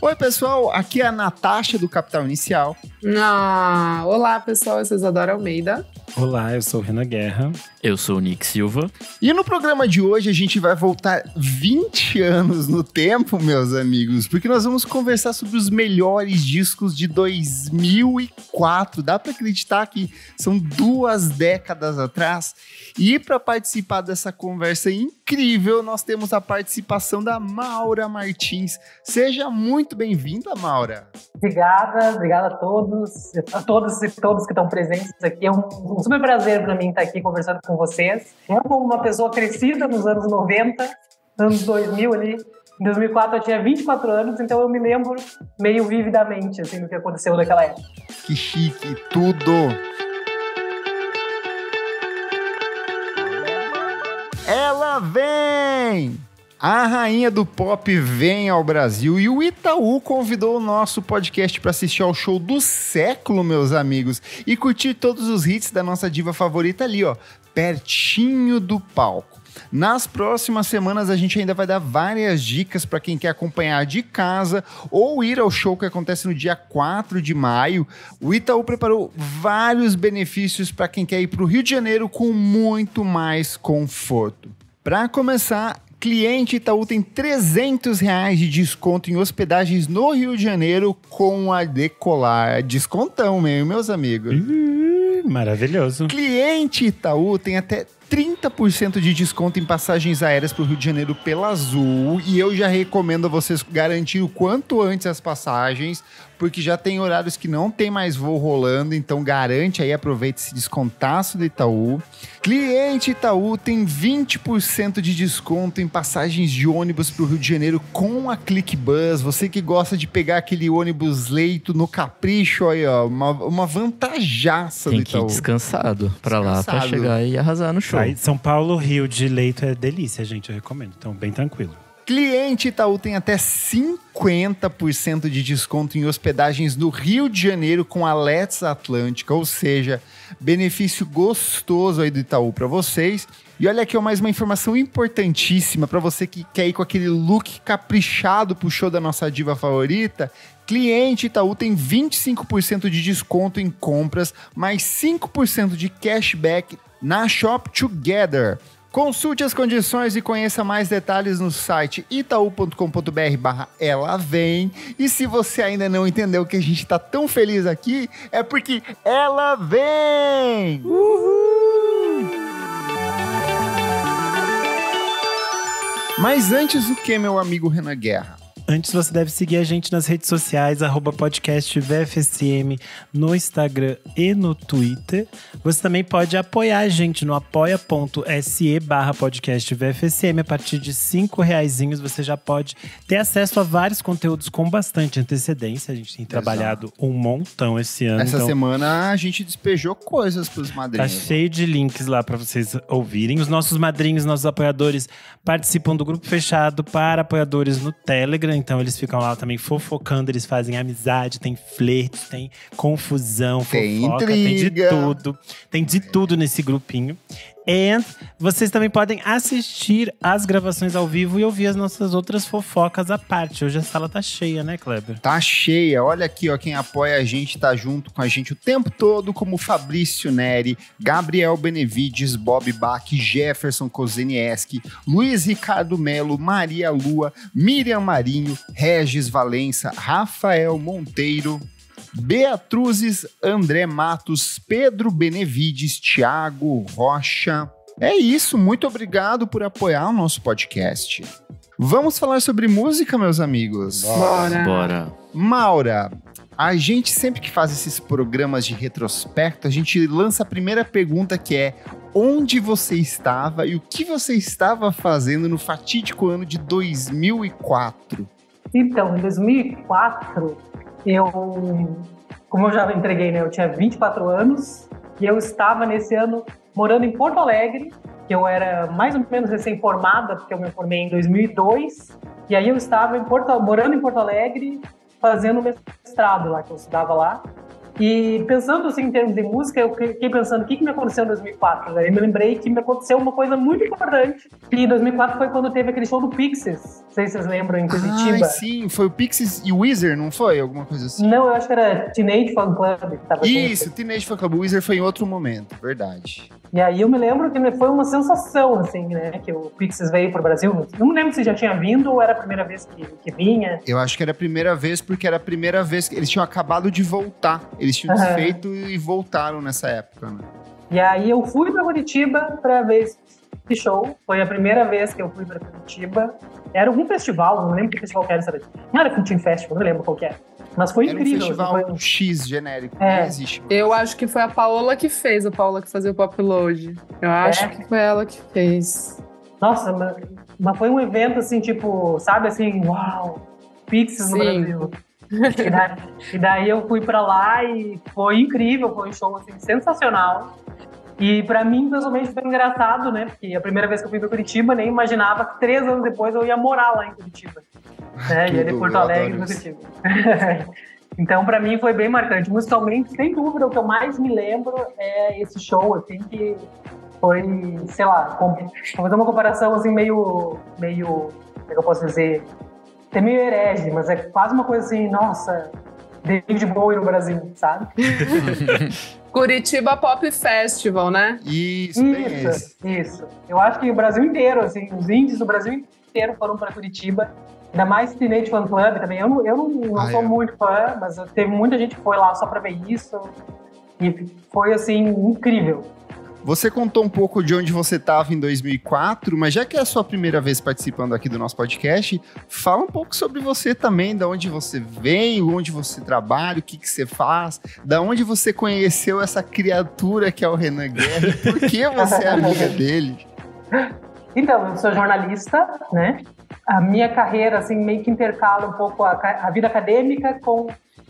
Oi, pessoal, aqui é a Natasha do Capital Inicial. Olá, pessoal, eu sou Isadora Almeida. Olá, eu sou o Renan Guerra. Eu sou o Nick Silva. E no programa de hoje a gente vai voltar 20 anos no tempo, meus amigos, porque nós vamos conversar sobre os melhores discos de 2004. Dá pra acreditar que são 2 décadas atrás? E para participar dessa conversa incrível, nós temos a participação da Maura Martins. Seja muito bem-vinda, Maura. Obrigada a todos e todos que estão presentes aqui. É um super prazer para mim estar aqui conversando com vocês. Eu, como uma pessoa crescida nos anos 90, anos 2000 ali, em 2004 eu tinha 24 anos, então eu me lembro meio vividamente assim, do que aconteceu naquela época. Que chique, tudo! Ela vem! A rainha do pop vem ao Brasil e o Itaú convidou o nosso podcast para assistir ao show do século, meus amigos, e curtir todos os hits da nossa diva favorita ali, ó, pertinho do palco. Nas próximas semanas a gente ainda vai dar várias dicas para quem quer acompanhar de casa ou ir ao show que acontece no dia 4 de maio. O Itaú preparou vários benefícios para quem quer ir para o Rio de Janeiro com muito mais conforto. Para começar, cliente Itaú tem R$300 de desconto em hospedagens no Rio de Janeiro com a Decolar. Descontão mesmo, meus amigos. Maravilhoso. Cliente Itaú tem até 30% de desconto em passagens aéreas para o Rio de Janeiro pela Azul. E eu já recomendo a vocês garantir o quanto antes as passagens, porque já tem horários que não tem mais voo rolando, então garante aí, aproveita esse descontaço do Itaú. Cliente Itaú tem 20% de desconto em passagens de ônibus para o Rio de Janeiro com a ClickBus. Você que gosta de pegar aquele ônibus leito no capricho, aí ó, uma vantajaça do Itaú. Tem que ir descansado pra lá, pra chegar e arrasar no show. Aí, São Paulo, Rio de leito é delícia, gente, eu recomendo. Então, bem tranquilo. Cliente Itaú tem até 50% de desconto em hospedagens no Rio de Janeiro com a Let's Atlântica, ou seja, benefício gostoso aí do Itaú para vocês. E olha aqui, ó, mais uma informação importantíssima para você que quer ir com aquele look caprichado pro show da nossa diva favorita. Cliente Itaú tem 25% de desconto em compras, mais 5% de cashback na Shop Together. Consulte as condições e conheça mais detalhes no site itau.com.br/ela vem. E se você ainda não entendeu que a gente tá tão feliz aqui, é porque ela vem! Uhul! Mas antes o que, meu amigo Renan Guerra? Antes, você deve seguir a gente nas redes sociais, @podcastvfsm, no Instagram e no Twitter. Você também pode apoiar a gente no apoia.se/podcastvfsm. A partir de R$5 você já pode ter acesso a vários conteúdos com bastante antecedência. A gente tem trabalhado um montão esse ano. Essa semana a gente despejou coisas pros Tá madrinhos. cheio de links lá para vocês ouvirem. Os nossos madrinhos, nossos apoiadores participam do grupo fechado para apoiadores no Telegram. Então eles ficam lá também fofocando, eles fazem amizade, tem flerte, tem confusão, Tem fofoca, intriga. Tem de tudo nesse grupinho. E vocês também podem assistir as gravações ao vivo e ouvir as nossas outras fofocas à parte. Hoje a sala tá cheia, né, Kleber? Tá cheia. Olha aqui, ó, quem apoia a gente tá junto com a gente o tempo todo, como Fabrício Neri, Gabriel Benevides, Bob Bach, Jefferson Kozenieski, Luiz Ricardo Melo, Maria Lua, Miriam Marinho, Regis Valença, Rafael Monteiro, Beatruzes, André Matos, Pedro Benevides, Thiago Rocha. É isso, muito obrigado por apoiar o nosso podcast. Vamos falar sobre música, meus amigos? Bora. Maura, a gente sempre que faz esses programas de retrospecto, a gente lança a primeira pergunta, que é: onde você estava e o que você estava fazendo no fatídico ano de 2004? Então, em 2004, como eu já entreguei, né, eu tinha 24 anos e eu estava nesse ano morando em Porto Alegre, que eu era mais ou menos recém-formada, porque eu me formei em 2002, e aí eu estava morando em Porto Alegre, fazendo mestrado lá, que eu estudava lá. E pensando assim em termos de música, eu fiquei pensando o que me aconteceu em 2004. Aí me lembrei que me aconteceu uma coisa muito importante. E em 2004 foi quando teve aquele show do Pixies. Não sei se vocês lembram, em Curitiba. Sim, foi o Pixies e o Weezer, não foi? Alguma coisa assim? Não, eu acho que era Teenage Fan Club que tava Isso, Teenage Fan Club. O Weezer foi em outro momento, verdade. E aí eu me lembro que foi uma sensação, assim, né? Que o Pixies veio pro Brasil. Não me lembro se já tinha vindo ou era a primeira vez que vinha. Eu acho que era a primeira vez, porque era a primeira vez que eles tinham acabado de voltar. Eles tinham desfeito e voltaram nessa época, né? E aí eu fui pra Curitiba pra ver esse show. Foi a primeira vez que eu fui pra Curitiba. Era algum festival, não lembro que festival que era. Não era Futin Festival, não lembro qual que era. Mas foi incrível. Era um festival foi... X genérico, não existe mais. Eu acho que foi a Paola que fez, a Paola que fazia o Pop Load. Eu acho que foi ela que fez. Nossa, mas foi um evento assim, tipo, sabe assim, uau, Pixies no Brasil. E daí eu fui pra lá e foi incrível, foi um show assim, sensacional. E pra mim, pessoalmente, foi engraçado, né? Porque a primeira vez que eu fui pra Curitiba, nem imaginava que 3 anos depois eu ia morar lá em Curitiba. Né? Ia de Porto Alegre pra Curitiba. Então, pra mim, foi bem marcante. Musicalmente, sem dúvida, o que eu mais me lembro é esse show, assim, que foi, sei lá, vou fazer uma comparação, assim, meio, como é que eu posso dizer? É meio herege, mas é quase uma coisa assim, nossa, David Bowie no Brasil, sabe? Curitiba Pop Festival, né? Isso. Eu acho que o Brasil inteiro, assim, os indies do Brasil inteiro foram para Curitiba. Ainda mais Teenage Fan Club também. Eu não sou muito fã, mas teve muita gente que foi lá só para ver isso. E foi, assim, incrível. Você contou um pouco de onde você estava em 2004, mas já que é a sua primeira vez participando aqui do nosso podcast, fala um pouco sobre você também, de onde você vem, onde você trabalha, o que você faz, da onde você conheceu essa criatura que é o Renan Guerra e por que você é amiga dele. Então, eu sou jornalista, né? A minha carreira, assim, meio que intercala um pouco a vida acadêmica com...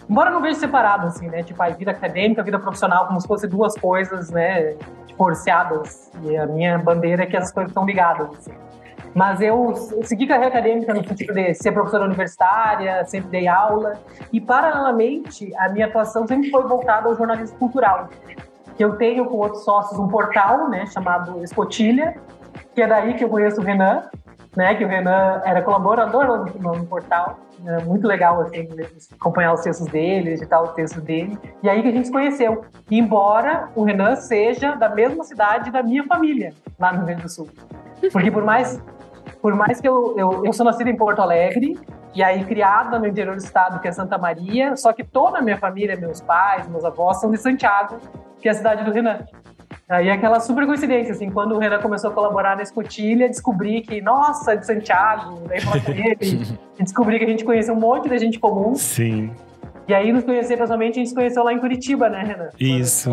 Embora eu não veja separado, assim, né? Tipo, a vida acadêmica, a vida profissional, como se fossem duas coisas, né? Divorciadas. E a minha bandeira é que essas coisas estão ligadas, assim. Mas eu segui carreira acadêmica no sentido de ser professora universitária, sempre dei aula. E, paralelamente, a minha atuação sempre foi voltada ao jornalismo cultural. Eu tenho, com outros sócios, um portal, né? Chamado Escotilha, que é daí que eu conheço o Renan, né? Que o Renan era colaborador no portal. É muito legal, assim, acompanhar os textos dele, editar os textos dele. E aí que a gente se conheceu. Embora o Renan seja da mesma cidade da minha família, lá no Rio Grande do Sul. Porque por mais que eu sou nascida em Porto Alegre, e aí criada no interior do estado, que é Santa Maria, só que toda a minha família, meus pais, meus avós, são de Santiago, que é a cidade do Renan. Aí aquela super coincidência, assim, quando o Renan começou a colaborar na Escotilha, descobri que, nossa, de Santiago, daí falei com ele, e descobri que a gente conheceu um monte de gente comum. Sim. E aí nos conhecer pessoalmente, a gente se conheceu lá em Curitiba, né, Renan? Isso.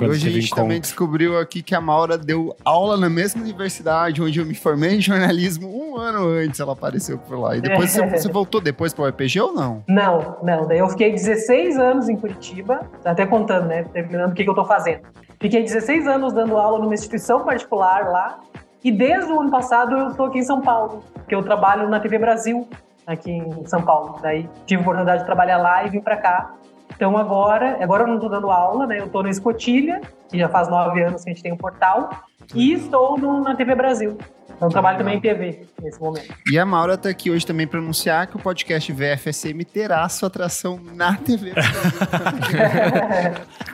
Hoje a gente também descobriu aqui que a Maura deu aula na mesma universidade onde eu me formei em jornalismo 1 ano antes, ela apareceu por lá. E depois você voltou depois para o UEPG ou não? Não. Daí eu fiquei 16 anos em Curitiba, até contando, né, terminando o que eu tô fazendo. Fiquei 16 anos dando aula numa instituição particular lá, e desde o ano passado eu estou aqui em São Paulo, porque eu trabalho na TV Brasil, aqui em São Paulo. Daí tive a oportunidade de trabalhar lá e vim para cá. Então agora eu não estou dando aula, né? Eu estou na Escotilha, que já faz 9 anos que a gente tem um portal, e estou na TV Brasil. Então trabalho também em TV nesse momento. E a Maura está aqui hoje também para anunciar que o podcast VFSM terá sua atração na TV Brasil.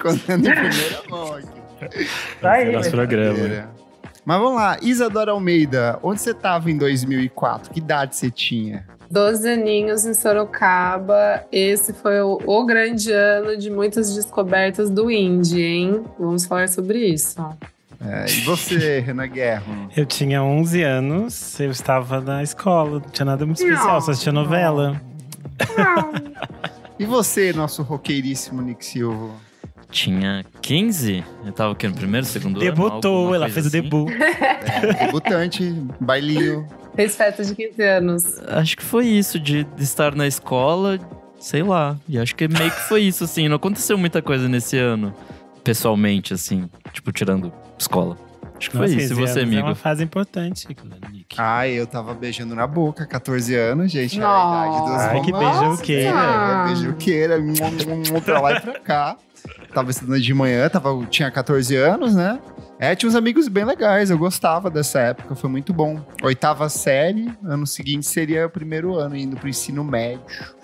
Contando em primeira mão aqui. Aí, nosso programa. Mas vamos lá, Isadora Almeida, onde você estava em 2004? Que idade você tinha? 12 aninhos em Sorocaba. Esse foi o grande ano de muitas descobertas do indie, hein? Vamos falar sobre isso. E você, Renan Guerra? Eu tinha 11 anos, eu estava na escola, não tinha nada muito especial, só assistia novela. E você, nosso roqueiríssimo Nick Silva? Tinha 15? Eu tava aqui no primeiro, segundo ano? Debutou, ela fez assim. o debut. Debutante, bailinho. Fez festa de 15 anos. Acho que foi isso, de estar na escola, sei lá. E acho que meio que foi isso, assim. Não aconteceu muita coisa nesse ano, pessoalmente, assim. Tipo, tirando escola. Acho que foi isso. E você, amigo? É uma fase importante, Nick. Ai, eu tava beijando na boca, 14 anos, gente. Era a Nossa. idade dos Ai, que romances. beijoqueira. Beijoqueira, pra lá e pra cá. Tava estudando de manhã, tinha 14 anos, né? Tinha uns amigos bem legais, eu gostava dessa época, foi muito bom. 8ª série, ano seguinte seria o primeiro ano, indo pro ensino médio.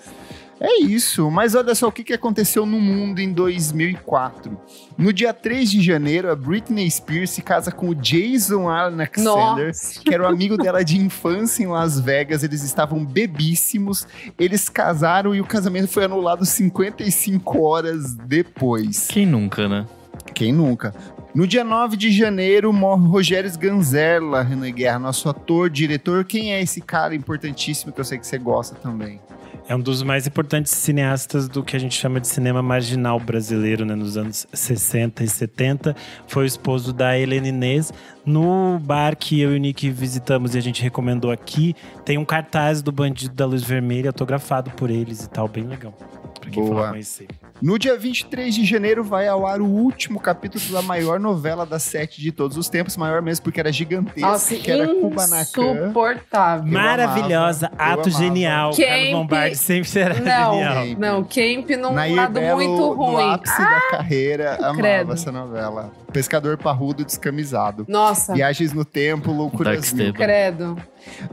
É isso, mas olha só o que aconteceu no mundo em 2004. No dia 3 de janeiro, a Britney Spears se casa com o Jason Alexander, que era o amigo dela de infância em Las Vegas. Eles estavam bebíssimos, eles casaram e o casamento foi anulado 55 horas depois. Quem nunca, né? Quem nunca? No dia 9 de janeiro, morre Rogério Sganzerla, Renan Guerra, nosso ator, diretor. Quem é esse cara importantíssimo que eu sei que você gosta também? É um dos mais importantes cineastas do que a gente chama de cinema marginal brasileiro, né? Nos anos 60 e 70. Foi o esposo da Helena Inês. No bar que eu e o Nick visitamos e a gente recomendou aqui, tem um cartaz do Bandido da Luz Vermelha autografado por eles e tal, bem legal. Pra quem for conhecer. No dia 23 de janeiro vai ao ar o último capítulo da maior novela das 7 de todos os tempos. Maior mesmo porque era gigantesca, Nossa, que era Kubanacan. insuportável. Maravilhosa, amava, ato eu amava. genial. Camp. Carlos Lombardi sempre será genial. Não, Camp num Nair lado Belo, muito no ruim. ápice da carreira, amava credo. essa novela. Pescador parrudo descamisado. Nossa, Viagens no tempo, loucuras mil. credo.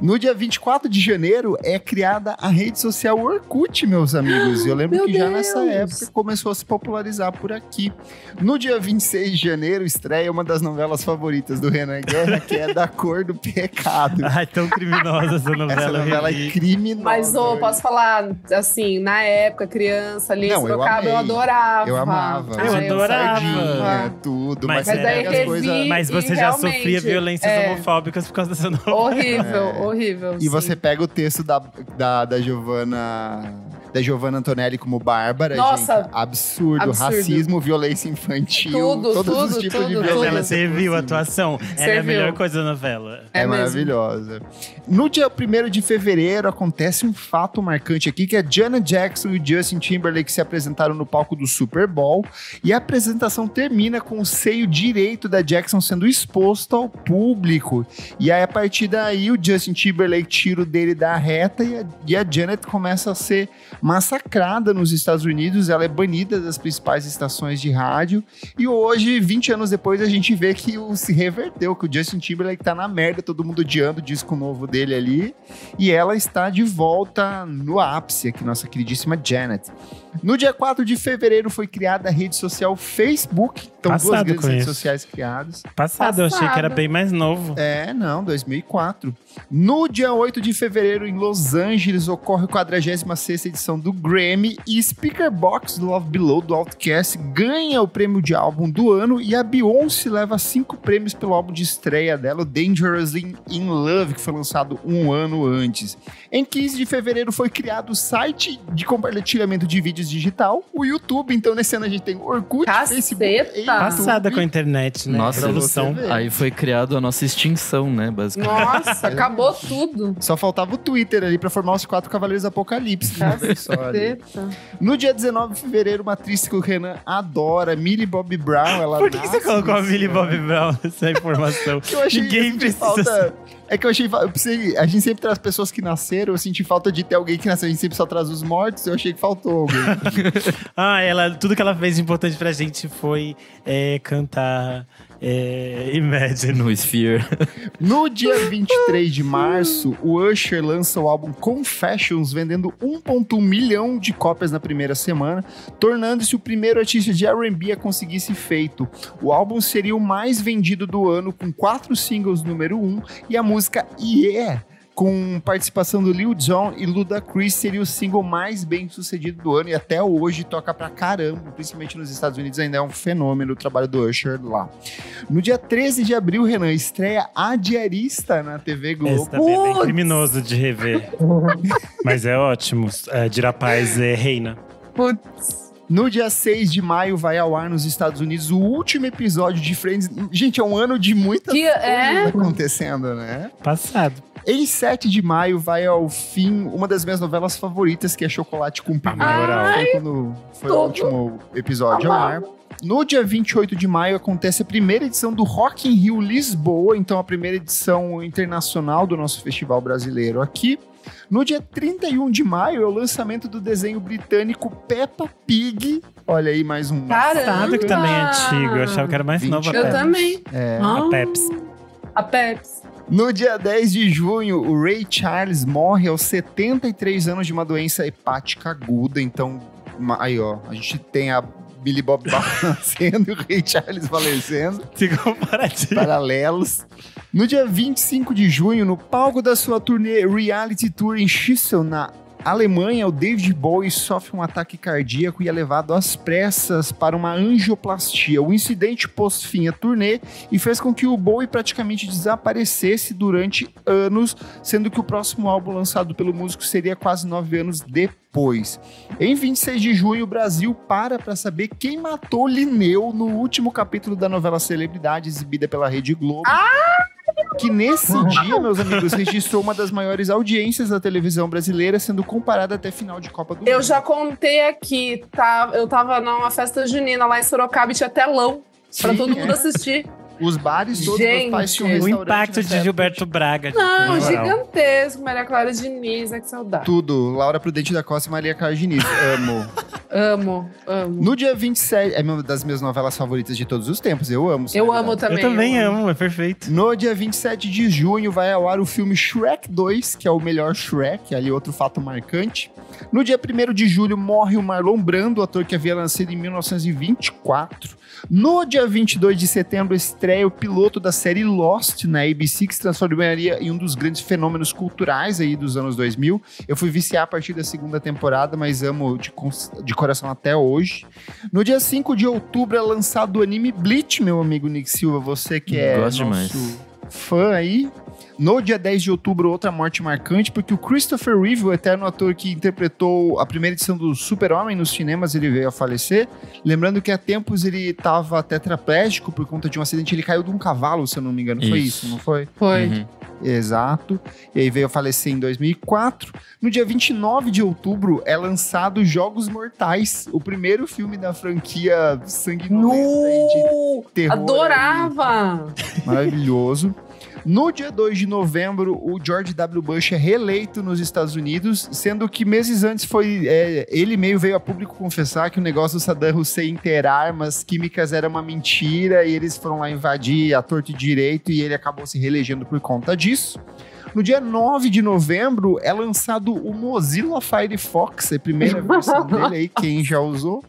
No dia 24 de janeiro é criada a rede social Orkut, meus amigos. Eu lembro Meu que já Deus. nessa época começou a se popularizar por aqui. No dia 26 de janeiro estreia uma das novelas favoritas do Renan Guerra, que é Da Cor do Pecado. Ai, tão criminosa essa novela. Essa novela é criminosa. Mas, posso falar, assim, na época, criança ali, Não, eu Sorocaba, eu amei. adorava. Eu amava. Eu adorava. Sardinha, tudo. Mas Mas, daí as coisas... Mas você E já realmente, sofria violências homofóbicas por causa dessa novela. Horrível. E você pega o texto da Giovanna Antonelli como Bárbara, Nossa, gente, absurdo. Racismo, violência infantil, todos os tipos de tudo. violência. Ela serviu a atuação. Ela é a Serviu. melhor coisa da novela. É mesmo. maravilhosa. No dia 1º de fevereiro acontece um fato marcante aqui, que é Janet Jackson e Justin Timberlake se apresentaram no palco do Super Bowl, e a apresentação termina com o seio direito da Jackson sendo exposto ao público. E aí, a partir daí, o Justin Timberlake tira o dele da reta e a Janet começa a ser massacrada nos Estados Unidos. Ela é banida das principais estações de rádio. E hoje, 20 anos depois, a gente vê que se reverteu, que o Justin Timberlake tá na merda, todo mundo odiando o disco novo dele ali. E ela está de volta no ápice aqui, nossa queridíssima Janet. No dia 4 de fevereiro foi criada a rede social Facebook. Então, Passado duas grandes com redes isso. sociais criadas. Eu achei que era bem mais novo. 2004. No dia 8 de fevereiro, em Los Angeles, ocorre a 46ª edição do Grammy e Speaker Box do Love Below, do Outkast, ganha o prêmio de álbum do ano, e a Beyoncé leva 5 prêmios pelo álbum de estreia dela, o Dangerously in Love, que foi lançado um ano antes. Em 15 de fevereiro foi criado o site de compartilhamento de vídeos digital, o YouTube. Então, nesse ano a gente tem Orkut, Caceta. Facebook e Passada com a internet, né? Nossa, Revolução. você vê. Aí foi criado a nossa extinção, né, basicamente. Nossa, acabou tudo. Só faltava o Twitter ali pra formar os 4 Cavaleiros do Apocalipse. de uma vez só ali. Caceta. No dia 19 de fevereiro, uma atriz que o Renan adora, Millie Bobby Brown. Ela Por que você nasce colocou a nesse Millie ano. Bobby Brown nessa informação? Que eu achei Ninguém eu senti precisa. falta. É que eu achei. A gente sempre traz pessoas que nasceram. Eu senti falta de ter alguém que nasceu. A gente sempre só traz os mortos. Eu achei que faltou alguém. Tudo que ela fez de importante pra gente foi cantar Imagine. No Sphere. No dia 23 de março, o Usher lança o álbum Confessions, vendendo 1,1 milhão de cópias na primeira semana, tornando-se o primeiro artista de R&B a conseguir esse feito. O álbum seria o mais vendido do ano, com 4 singles número 1, e a música Yeah, com participação do Lil Jon e Ludacris, seria o single mais bem sucedido do ano, e até hoje toca pra caramba, principalmente nos Estados Unidos. Ainda é um fenômeno o trabalho do Usher lá. No dia 13 de abril, Renan, estreia A Diarista na TV Globo. Esse também é bem criminoso de rever. Mas é ótimo. Dira Paz é reina. Putz. No dia 6 de maio vai ao ar nos Estados Unidos o último episódio de Friends. Gente, é um ano de muitas coisas acontecendo, né? Passado. Em 7 de maio vai ao fim uma das minhas novelas favoritas, que é Chocolate com Pimenta. Amaral. Foi quando foi o último episódio ao ar. No dia 28 de maio acontece a primeira edição do Rock in Rio Lisboa, então a primeira edição internacional do nosso festival brasileiro aqui. No dia 31 de maio é o lançamento do desenho britânico Peppa Pig. Olha aí, mais um. Sabe que também é antigo. Eu achava que era mais nova. Eu também. A Peps. A Peps. No dia 10 de junho, o Ray Charles morre aos 73 anos de uma doença hepática aguda. Então, aí ó, a gente tem a Billy Bob nascendo e o Ray Charles falecendo. Ficou paradinho. Paralelos. No dia 25 de junho, no palco da sua turnê Reality Tour em Schissel, na Alemanha, o David Bowie sofre um ataque cardíaco e é levado às pressas para uma angioplastia. O incidente pôs fim à turnê e fez com que o Bowie praticamente desaparecesse durante anos, sendo que o próximo álbum lançado pelo músico seria quase 9 anos depois. Em 26 de junho, o Brasil para saber quem matou Linneu no último capítulo da novela Celebridade, exibida pela Rede Globo. Que nesse dia, meus amigos, registrou uma das maiores audiências da televisão brasileira, sendo comparada até final de Copa do Mundo. Eu já contei aqui, tá? Eu tava numa festa junina lá em Sorocaba e tinha telão pra todo mundo assistir. Os bares todos, Gente, meus pais tinham O restaurante impacto nessa de época. Gilberto Braga. Não, na moral. gigantesco. Maria Clara Diniz, que saudade. Tudo. Laura Prudente da Costa e Maria Clara Diniz. Amo. Amo. No dia 27, é uma das minhas novelas favoritas de todos os tempos. Eu amo. Eu amo também. Eu também amo, é perfeito. No dia 27 de junho vai ao ar o filme Shrek 2, que é o melhor Shrek, ali outro fato marcante. No dia 1º de julho morre o Marlon Brando, ator que havia nascido em 1924. No dia 22 de setembro estreia o piloto da série Lost na ABC, que se transformaria em um dos grandes fenômenos culturais aí dos anos 2000. Eu fui viciar a partir da segunda temporada, mas amo de coração até hoje. No dia 5 de outubro é lançado o anime Bleach, meu amigo Nick Silva, você que é Gosto nosso demais. fã aí. No dia 10 de outubro, outra morte marcante, porque o Christopher Reeve, o eterno ator que interpretou a primeira edição do Super-Homem nos cinemas, ele veio a falecer. Lembrando que há tempos ele estava tetraplégico por conta de um acidente, ele caiu de um cavalo, se eu não me engano. Foi isso, não foi? Foi. Uhum. Exato. E aí veio a falecer em 2004. No dia 29 de outubro é lançado Jogos Mortais, o primeiro filme da franquia sanguinolenta aí de terror. Adorava! aí. Maravilhoso. No dia 2 de novembro, o George W. Bush é reeleito nos Estados Unidos, sendo que meses antes ele meio veio a público confessar que o negócio do Saddam Hussein ter armas químicas era uma mentira e eles foram lá invadir a torto e direito e ele acabou se reelegendo por conta disso. No dia 9 de novembro é lançado o Mozilla Firefox, a primeira versão dele aí, quem já usou.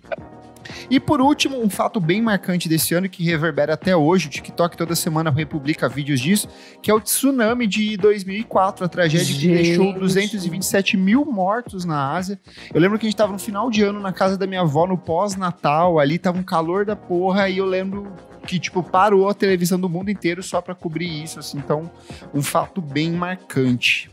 E por último, um fato bem marcante desse ano que reverbera até hoje, o TikTok toda semana republica vídeos disso, que é o tsunami de 2004, a tragédia que deixou 227 mil mortos na Ásia. Eu lembro que a gente tava no final de ano na casa da minha avó, no pós-natal, ali tava um calor da porra, e eu lembro que, tipo, parou a televisão do mundo inteiro só pra cobrir isso, assim, então, um fato bem marcante.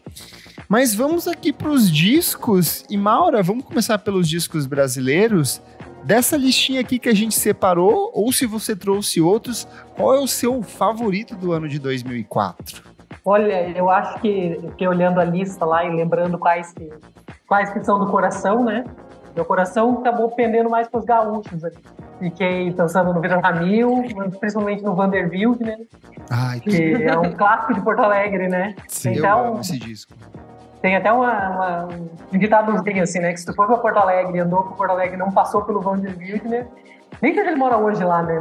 Mas vamos aqui pros discos, e Maura, vamos começar pelos discos brasileiros. Dessa listinha aqui que a gente separou, ou se você trouxe outros, qual é o seu favorito do ano de 2004? Olha, eu acho que olhando a lista lá e lembrando quais que são do coração, né? Meu coração acabou pendendo mais para os gaúchos ali. Fiquei pensando no Vitor Ramil, principalmente no Vanderbilt, né? Ai, Que é um clássico de Porto Alegre, né? Sim, eu amo esse disco. Tem até um ditadozinho assim, né? Que se tu for pra Porto Alegre e andou por Porto Alegre e não passou pelo Vanderbilt, né? Nem que ele mora hoje lá, né?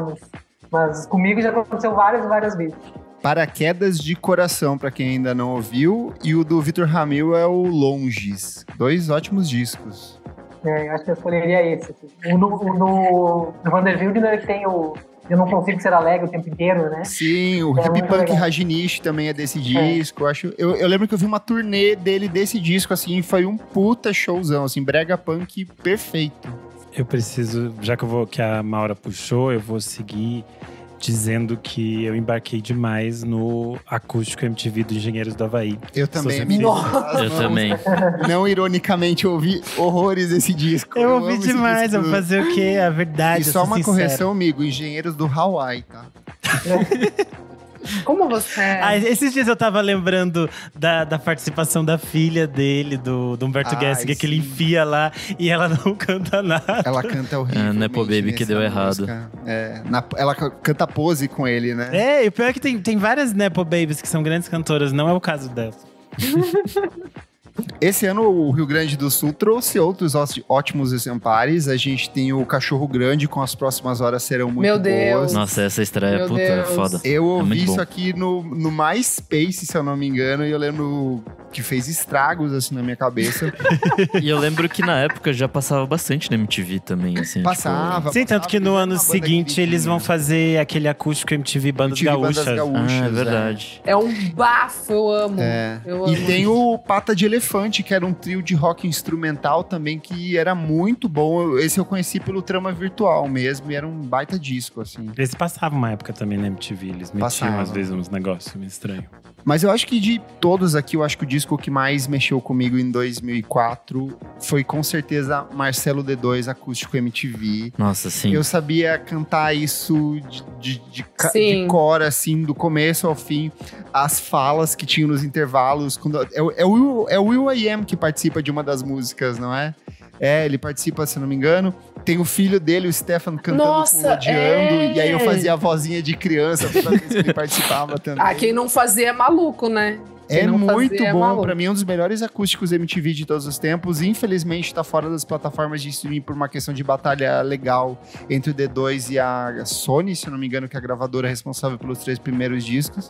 Mas comigo já aconteceu várias vezes. Paraquedas de Coração, pra quem ainda não ouviu, e o do Vitor Ramil é o Longes. 2 ótimos discos. Eu acho que eu escolheria esse. Assim. No Vanderbilt, né, que tem o Eu Não Consigo Ser Alegre o Tempo Inteiro, né? Sim, o Hip muito Punk legal. Rajnish também é desse disco. Eu lembro que eu vi uma turnê dele desse disco, assim, e foi um puta showzão, assim, brega punk perfeito. Eu preciso, já que a Maura puxou, eu vou seguir dizendo que eu embarquei demais no acústico MTV do Engenheiros do Havaí. Eu também. Sou sempre- Eu também. Não ironicamente, eu ouvi horrores esse disco. Eu ouvi amo esse demais, disco. eu vou fazer o quê? A verdade, E eu só sou uma sincero. correção, amigo, Engenheiros do Hawaii, tá? Como você é? Esses dias eu tava lembrando da participação da filha dele, do Humberto Gessinger, que ele enfia lá e ela não canta nada. Ela canta horrível. É, Nepo Baby que deu errado. Ela canta pose com ele, né? E o pior é que tem várias Nepo Babies que são grandes cantoras, não é o caso dela. Esse ano o Rio Grande do Sul trouxe outros ótimos exemplares. A gente tem o Cachorro Grande, com As Próximas Horas Serão Muito Meu Deus. Boas. Nossa, essa estreia, Meu puta, Deus. foda. Eu ouvi muito isso bom. aqui no MySpace, se eu não me engano, e eu lembro que fez estragos assim na minha cabeça. E eu lembro que na época já passava bastante na MTV também, assim. Passava. Sim, tanto que no passava, ano uma banda seguinte queridinha. eles vão fazer aquele acústico MTV Bandas MTV Bandas Gaúchas. Gaúchas. Ah, é verdade. É um bafo, eu amo. Eu amo. E tem o Pata de Elefante, que era um trio de rock instrumental também, que era muito bom. Esse eu conheci pelo Trama Virtual mesmo, e era um baita disco, assim. Eles passavam uma época também na MTV, eles metiam Passavam. às vezes uns negócios meio estranhos. Mas eu acho que de todos aqui, eu acho que o disco que mais mexeu comigo em 2004 foi com certeza Marcelo D2 Acústico MTV. Nossa, sim. Eu sabia cantar isso de Sim. cor, assim, do começo ao fim. As falas que tinham nos intervalos. É o Will.i.am que participa de uma das músicas, não é? Ele participa, se não me engano. Tem o filho dele, o Stefan, cantando Nossa, odiando. E aí eu fazia a vozinha de criança toda vez que ele participava também. Quem não fazia é maluco, né? Quem É não muito fazia é bom, maluco. pra mim é um dos melhores acústicos MTV de todos os tempos. Infelizmente tá fora das plataformas de streaming por uma questão de batalha legal entre o D2 e a Sony, se eu não me engano, que é a gravadora responsável pelos 3 primeiros discos.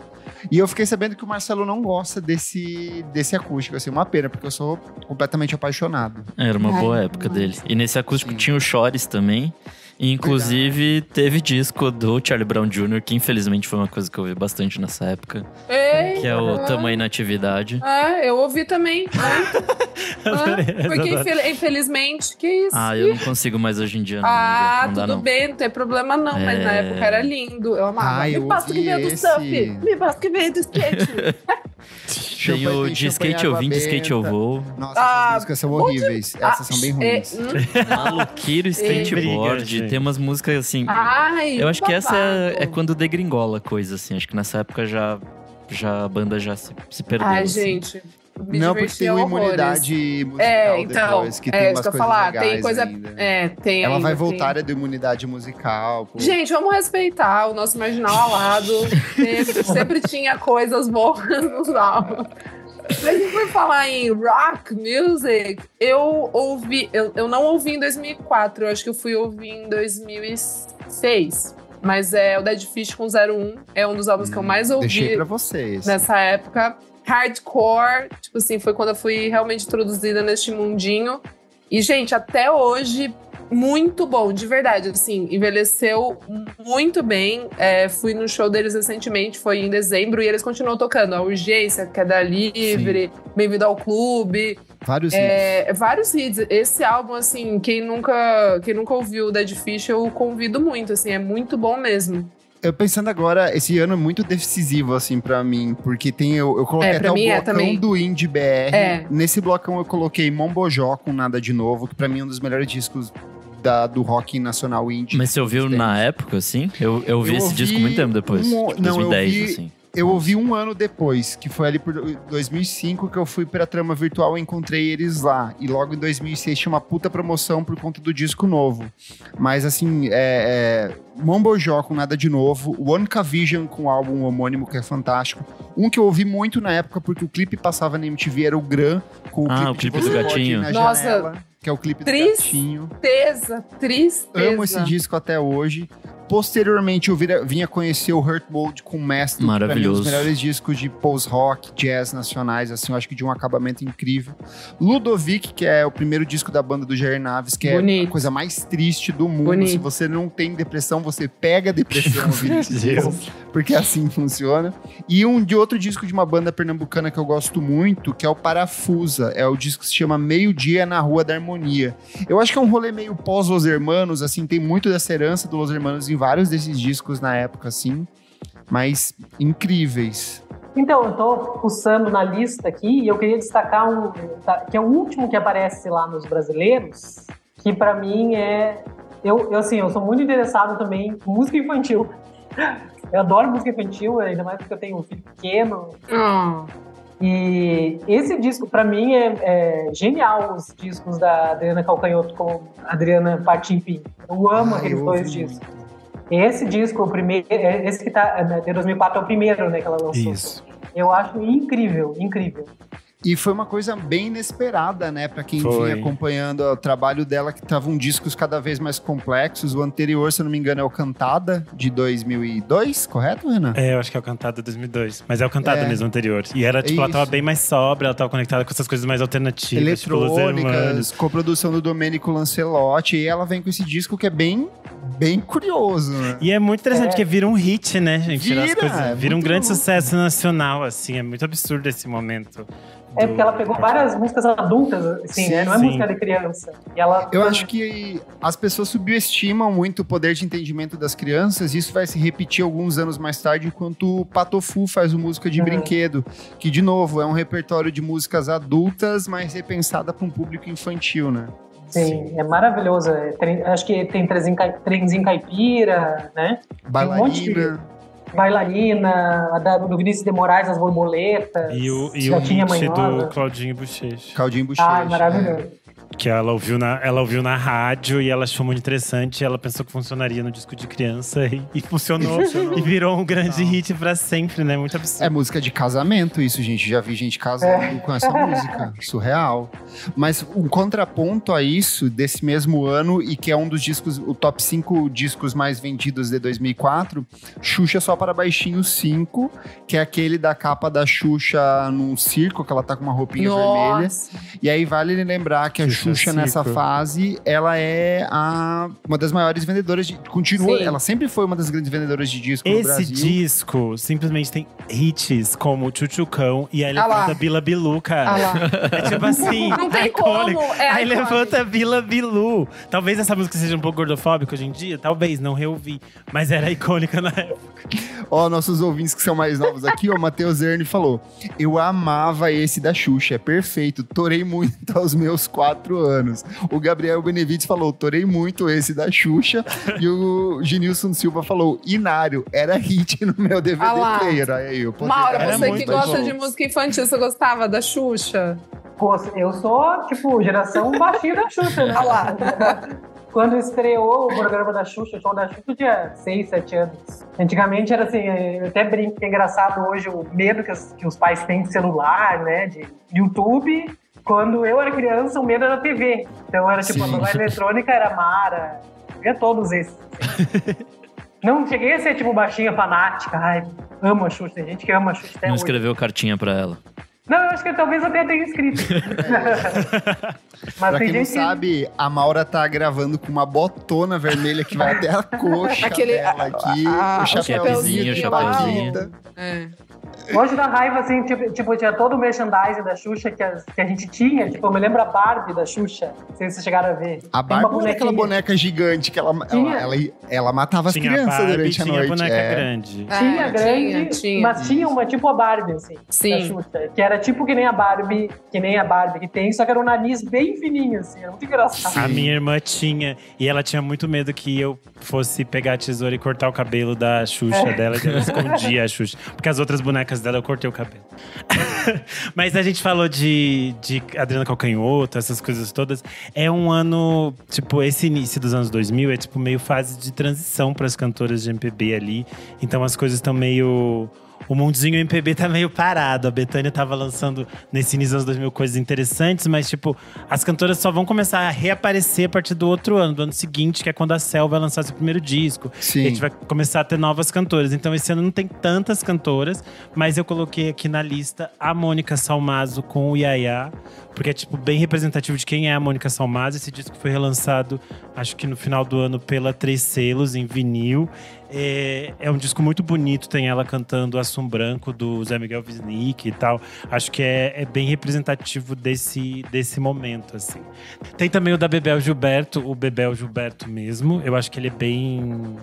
E eu fiquei sabendo que o Marcelo não gosta desse acústico, assim, uma pena, porque eu sou completamente apaixonado. Era uma boa época dele. E nesse acústico Sim. tinha o Chores também. E, inclusive, teve disco do Charlie Brown Jr., que infelizmente foi uma coisa que eu ouvi bastante nessa época. Ei, Que é o Tamanho na Atividade. eu ouvi também. Porque Adorei. infelizmente, que isso? Eu não consigo mais hoje em dia, não. Não dá, tudo não. bem, não tem problema não. Mas na época era lindo. Eu amava. Eu Me passa o que ouvi veio do esse. surf. Me passa o que veio do skate. Tem o De Skate Eu Vim, De Skate Eu Vou. Nossa, essas músicas são horríveis. Essas são bem ruins. Maluqueiro Skateboard. gente. Tem umas músicas assim. Eu acho que essa é quando degringola a coisa, assim. Acho que nessa época já a banda já se perdeu. Ai, assim. gente. Me Não, porque tem divertia o horrores. Imunidade musical então, depois, que tem umas isso que eu coisas ia falar. legais Tem coisa. ainda. Tem Ela ainda, vai tem. voltar do Imunidade musical. Pô. Gente, vamos respeitar o nosso marginal alado. Sempre tinha coisas boas nos álbuns. Mas se for falar em rock music, eu não ouvi em 2004, eu acho que eu fui ouvir em 2006. Mas o Dead Fish com 01 é um dos álbuns que eu mais ouvi. Deixei pra vocês. Nessa época. Hardcore, tipo assim, foi quando eu fui realmente introduzida neste mundinho. E, gente, até hoje, muito bom, de verdade. Assim, envelheceu muito bem. Fui no show deles recentemente, foi em dezembro, e eles continuam tocando. A Urgência, Queda Livre, Bem-vindo ao Clube. Vários hits. Vários hits. Esse álbum, assim, quem nunca ouviu o Dead Fish, eu convido muito, assim, é muito bom mesmo. Eu pensando agora, esse ano é muito decisivo, assim, pra mim. Porque eu coloquei até o blocão também. do Indie BR. Nesse blocão eu coloquei Mombojó com Nada de Novo, que pra mim é um dos melhores discos do rock nacional indie. Mas você ouviu na época, assim? Eu vi esse disco muito tempo depois. Tipo, 2010, assim. Eu ouvi um ano depois, que foi ali por 2005 que eu fui pra Trama Virtual e encontrei eles lá. E logo em 2006 tinha uma puta promoção por conta do disco novo. Mas assim, Mombojó com Nada de Novo, One Vision com o álbum homônimo, que é fantástico. Um que eu ouvi muito na época, porque o clipe passava na MTV, era o Gran, com o clipe do Gatinho. Na Nossa, Janela, que é o clipe do Gatinho. Tristeza. Amo esse disco até hoje. Posteriormente, eu vinha conhecer o Hurt Mode com o Mestre, que pra mim é um dos melhores discos de post-rock, jazz nacionais, assim, eu acho que de um acabamento incrível. Ludovic, que é o primeiro disco da banda do Jair Naves, que é a coisa mais triste do mundo. Bonito. Se você não tem depressão, você pega a depressão ouvindo esse disco, porque assim funciona. E outro disco de uma banda pernambucana que eu gosto muito, que é o Parafusa. É o disco que se chama Meio-Dia na Rua da Harmonia. Eu acho que é um rolê meio pós-Los Hermanos, assim, tem muito dessa herança do Los Hermanos em vários desses discos na época, assim, mas incríveis. Então, eu tô pulsando na lista aqui e eu queria destacar que é o último que aparece lá nos brasileiros, que pra mim eu sou muito interessado também em música infantil. Eu adoro música infantil, ainda mais porque eu tenho um filho pequeno. E esse disco, pra mim, é genial, os discos da Adriana Calcanhoto com a Adriana Patimpim. Eu amo aqueles dois discos. Esse disco, o primeiro, esse que tá de 2004 é o primeiro, né, que ela lançou. Isso. Eu acho incrível, incrível. E foi uma coisa bem inesperada, né? Pra quem vinha acompanhando o trabalho dela, que estavam discos cada vez mais complexos. O anterior, se eu não me engano, é o Cantada, de 2002, correto, Renan? Eu acho que é o Cantada 2002. Mas é o Cantada mesmo, anterior. E era, tipo, ela tava bem mais sóbria, ela tava conectada com essas coisas mais alternativas. Eletrônicas, coprodução do Domenico Lancelotti. E ela vem com esse disco que é bem curioso, né? E é muito interessante, porque vira um hit, né, gente? Vira um grande louco. Sucesso nacional, assim. É muito absurdo esse momento. Porque ela pegou várias músicas adultas, assim, né? Não é música de criança. E ela... Eu acho que as pessoas subestimam muito o poder de entendimento das crianças. Isso vai se repetir alguns anos mais tarde, enquanto o Patofu faz o Música de Brinquedo. Que, de novo, é um repertório de músicas adultas, mas repensada para um público infantil, né? Sim, é maravilhoso. Acho que tem Trenzinho Caipira, né? Bailarina. Bailarina, a do Vinícius de Moraes, As Borboletas. E o hit do Claudinho Bochecha. Claudinho Bochecha. Ah, maravilhoso. Que ela ouviu na rádio e ela achou muito interessante. E ela pensou que funcionaria no disco de criança e funcionou. E virou um grande hit pra sempre, né? Muito absurdo. É música de casamento isso, gente. Já vi gente casando com essa música. Surreal. Mas um contraponto a isso, desse mesmo ano, e que é um dos discos, o top 5 discos mais vendidos de 2004, Xuxa Só para Baixinhos 5, que é aquele da capa da Xuxa num circo, que ela tá com uma roupinha vermelha. E aí vale lembrar que a Xuxa nessa fase, ela é uma das maiores vendedoras continua, ela sempre foi uma das grandes vendedoras de disco no Brasil. Esse disco simplesmente tem hits como Tchutchucão e aí levanta Bila Bilu, cara. É tipo assim, não tem como. Aí levanta Bila Bilu. Talvez essa música seja um pouco gordofóbica hoje em dia, talvez, não reouvi. Mas era icônica na época. Ó, nossos ouvintes que são mais novos aqui, o Matheus Erni falou: eu amava esse da Xuxa, é perfeito, torei muito aos meus 4 anos. O Gabriel Benevides falou: torei muito esse da Xuxa. E o Genilson Silva falou: Inário, era hit no meu DVD player. Aí, Maura, você que gosta de música infantil, você gostava da Xuxa? Eu sou, tipo, geração baixinha da Xuxa, né? Quando estreou o programa da Xuxa, o show da Xuxa, eu tinha 6, 7 anos. Antigamente era assim, eu até brinco que é engraçado hoje o medo que os pais têm de celular, né, de YouTube. Quando eu era criança, o medo era TV. Então era tipo, a novela eletrônica era Mara, via todos esses. Não cheguei a ser tipo baixinha fanática, amo a Xuxa, tem gente que ama a Xuxa até Não hoje. escreveu cartinha pra ela? Não, eu acho que talvez até tenha escrito. Mas pra quem não sabe, a Maura tá gravando com uma botona vermelha que vai até a coxa dela aqui. O chapéuzinho. Hoje dá raiva, assim, tipo, tinha todo o merchandising da Xuxa que a gente tinha. Tipo, eu me lembro a Barbie da Xuxa. Não sei se vocês chegaram a ver. A Barbie era aquela boneca gigante que ela matava as crianças durante a noite. Tinha boneca grande. Tinha grande, tinha. Mas tinha uma tipo a Barbie, assim, Sim. da Xuxa. Que era tipo que nem a Barbie que tem, só que era um nariz bem fininho, assim. Era muito engraçado. A minha irmã tinha, e ela tinha muito medo que eu fosse pegar a tesoura e cortar o cabelo da Xuxa dela, que ela escondia a Xuxa. Porque as outras bonecas dela eu cortei o cabelo. Mas a gente falou de Adriana Calcanhoto, essas coisas todas. É um ano, tipo, esse início dos anos 2000 é tipo meio fase de transição para as cantoras de MPB ali. Então as coisas estão meio… O mundinho MPB tá meio parado. A Bethânia tava lançando nesse início dos anos 2000 coisas interessantes, mas tipo, as cantoras só vão começar a reaparecer a partir do outro ano, do ano seguinte, que é quando a Cell vai lançar seu primeiro disco. Sim. E a gente vai começar a ter novas cantoras. Então esse ano não tem tantas cantoras, mas eu coloquei aqui na lista a Mônica Salmazo com o Yaya, porque é tipo bem representativo de quem é a Mônica Salmazo. Esse disco foi relançado, acho que no final do ano, pela 3 Selos, em vinil. É um disco muito bonito, tem ela cantando Assum Branco, do Zé Miguel Wisnik e tal. Acho que é bem representativo desse momento, assim. Tem também o da Bebel Gilberto, o Bebel Gilberto mesmo. Eu acho que ele é bem…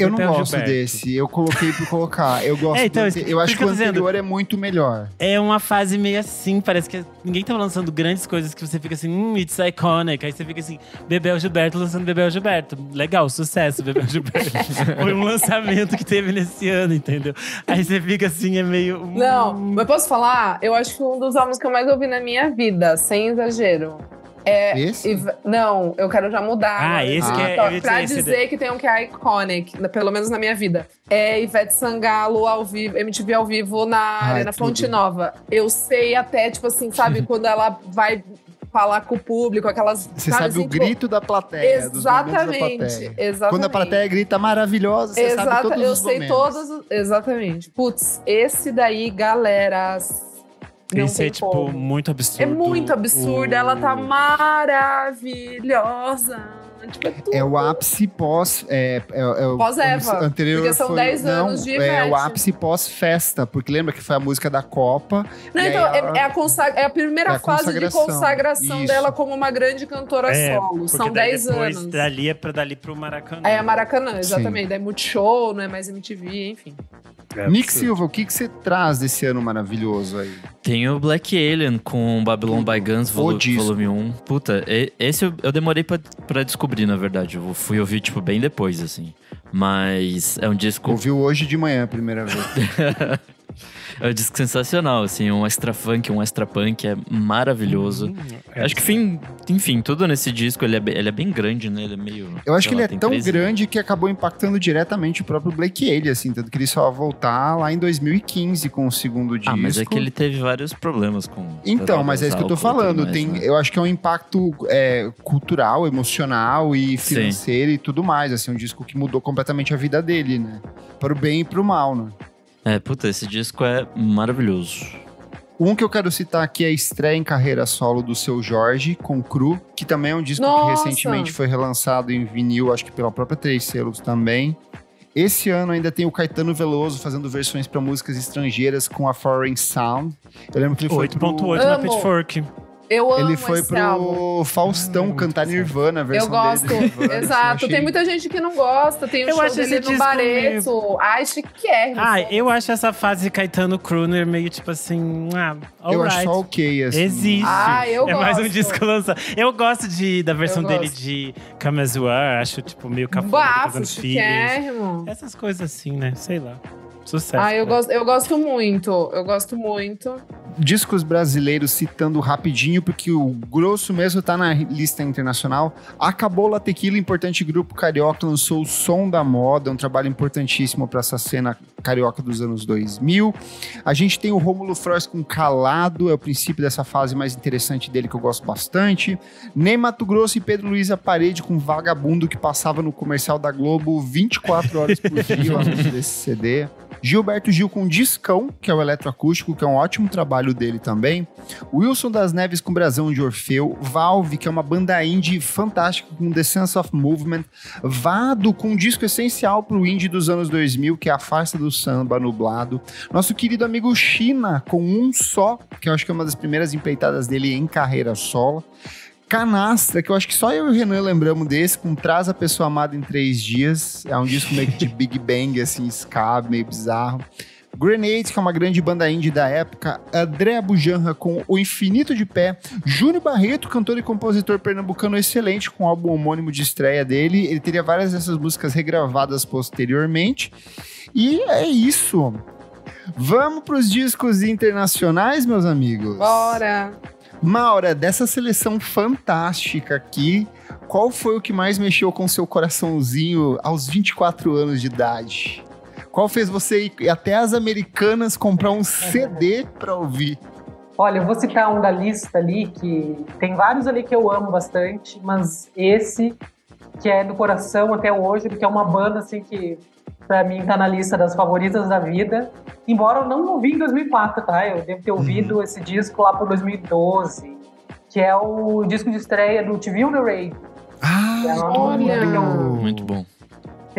Eu não Bebel gosto Gilberto. desse. Eu coloquei por colocar. Eu gosto então, eu acho que o anterior é muito melhor. É uma fase meio assim, parece que ninguém tá lançando grandes coisas que você fica assim, it's iconic. Aí você fica assim, Bebel Gilberto lançando Bebel Gilberto. Legal, sucesso, Bebel Gilberto. Foi um lançamento que teve nesse ano, entendeu? Aí você fica assim, é meio… Não, mas posso falar? Eu acho que um dos álbuns que eu mais ouvi na minha vida, sem exagero. Esse? Não, eu quero já mudar. Ah, agora. esse que é… Então, eu ia pra esse dizer que tem um que é iconic, pelo menos na minha vida. É Ivete Sangalo ao vivo, MTV ao vivo na Arena Fonte Nova. Eu sei até, tipo assim, sabe, quando ela vai falar com o público, aquelas… Você sabe assim, o grito da plateia, dos momentos da exatamente, plateia. exatamente. Quando a plateia grita maravilhosa, você sabe todos eu os sei momentos. todos, exatamente. Putz, esse daí, galera… Não Esse tem é, tipo, como. muito absurdo. É muito absurdo, ela tá maravilhosa. Tipo, é tudo. É o ápice pós… Pós-Eva, anterior porque são foi, 10 anos de É o Ivete. ápice pós-festa, porque lembra que foi a música da Copa. Não, e então, aí é a primeira fase de consagração Isso. dela como uma grande cantora solo. São 10 anos. Dali pro Maracanã. Aí é Maracanã, exatamente. Daí Multishow, não é mais MTV, enfim. Nick Silva, o que você traz desse ano maravilhoso aí? Tem o Black Alien com Babylon by Guns, volume 1. Puta, esse eu demorei pra descobrir, na verdade. Eu fui ouvir, tipo, bem depois, assim. Mas é um disco… Ouviu hoje de manhã a primeira vez. É um disco sensacional, assim. Um extra funk, um extra punk. É maravilhoso. Acho que, enfim, tudo nesse disco, ele é bem grande, né? Ele é meio… Eu acho que ele é tem tão 13. grande que acabou impactando diretamente o próprio Blake Alien, assim. Tanto que ele só vai voltar lá em 2015 com o segundo disco. Ah, mas é que ele teve vários problemas com… Então, mas é isso que eu tô falando. Mais, né? Eu acho que é um impacto cultural, emocional e financeiro e tudo mais. Assim, um disco que mudou completamente a vida dele, né? Para o bem e para o mal, né? Puta, esse disco é maravilhoso. Um que eu quero citar aqui é a estreia em carreira solo do Seu Jorge, com Cru, que também é um disco que recentemente foi relançado em vinil, acho que pela própria Três Selos também. Esse ano ainda tem o Caetano Veloso fazendo versões para músicas estrangeiras com a Foreign Sound. Eu lembro que ele foi 8.8 na Pitchfork. Eu amo Ele foi esse álbum. Faustão cantar Nirvana, a versão Eu gosto, dele de Nirvana, exato. assim, eu tem muita gente que não gosta, tem Eu show acho dele esse no disco Barreto. Ai, chiquérrimo. Eu acho essa fase Caetano Crooner meio tipo assim… Eu acho só ok, assim. Existe. Eu é mais um gosto. disco lançado. Eu gosto da versão dele de Come As You Are. Acho, tipo, meio cafona, fazendo feelings. Chiquérrimo. Essas coisas assim, né? Sei lá. Sucesso. Eu gosto muito. Eu gosto muito. Discos brasileiros citando rapidinho, porque o grosso mesmo tá na lista internacional. Acabou La Tequila, importante grupo carioca, lançou o Som da Moda, um trabalho importantíssimo para essa cena carioca dos anos 2000. A gente tem o Rômulo Frois com Calado, é o princípio dessa fase mais interessante dele que eu gosto bastante. Ney Matogrosso e Pedro Luiz Aparede com Vagabundo, que passava no comercial da Globo 24 horas por dia, o anúncio desse CD. Gilberto Gil com Discão, que é o eletroacústico, que é um ótimo trabalho dele também. Wilson das Neves com Brasão de Orfeu. Valve, que é uma banda indie fantástica com The Sense of Movement. Vado, com um disco essencial pro indie dos anos 2000, que é A Farsa do Samba Nublado. Nosso querido amigo China, com Um Só, que eu acho que é uma das primeiras empreitadas dele em carreira solo. Canastra, que eu acho que só eu e o Renan lembramos desse, com Traz a Pessoa Amada em 3 Dias. É um disco meio que de Big Bang, assim, ska, meio bizarro. Grenade, que é uma grande banda indie da época. André Bujanra com O Infinito de Pé. Júnior Barreto, cantor e compositor pernambucano excelente, com o álbum homônimo de estreia dele. Ele teria várias dessas músicas regravadas posteriormente. E é isso. Vamos para os discos internacionais, meus amigos? Bora! Maura, dessa seleção fantástica aqui, qual foi o que mais mexeu com seu coraçãozinho aos 24 anos de idade? Qual fez você ir até as Americanas comprar um CD pra ouvir? Olha, eu vou citar um da lista ali, que tem vários ali que eu amo bastante, mas esse que é do coração até hoje, porque é uma banda assim que pra mim tá na lista das favoritas da vida, embora eu não ouvi em 2004, tá? Eu devo ter ouvido esse disco lá por 2012, que é o disco de estreia do TV on the Radio. olha! Muito bom.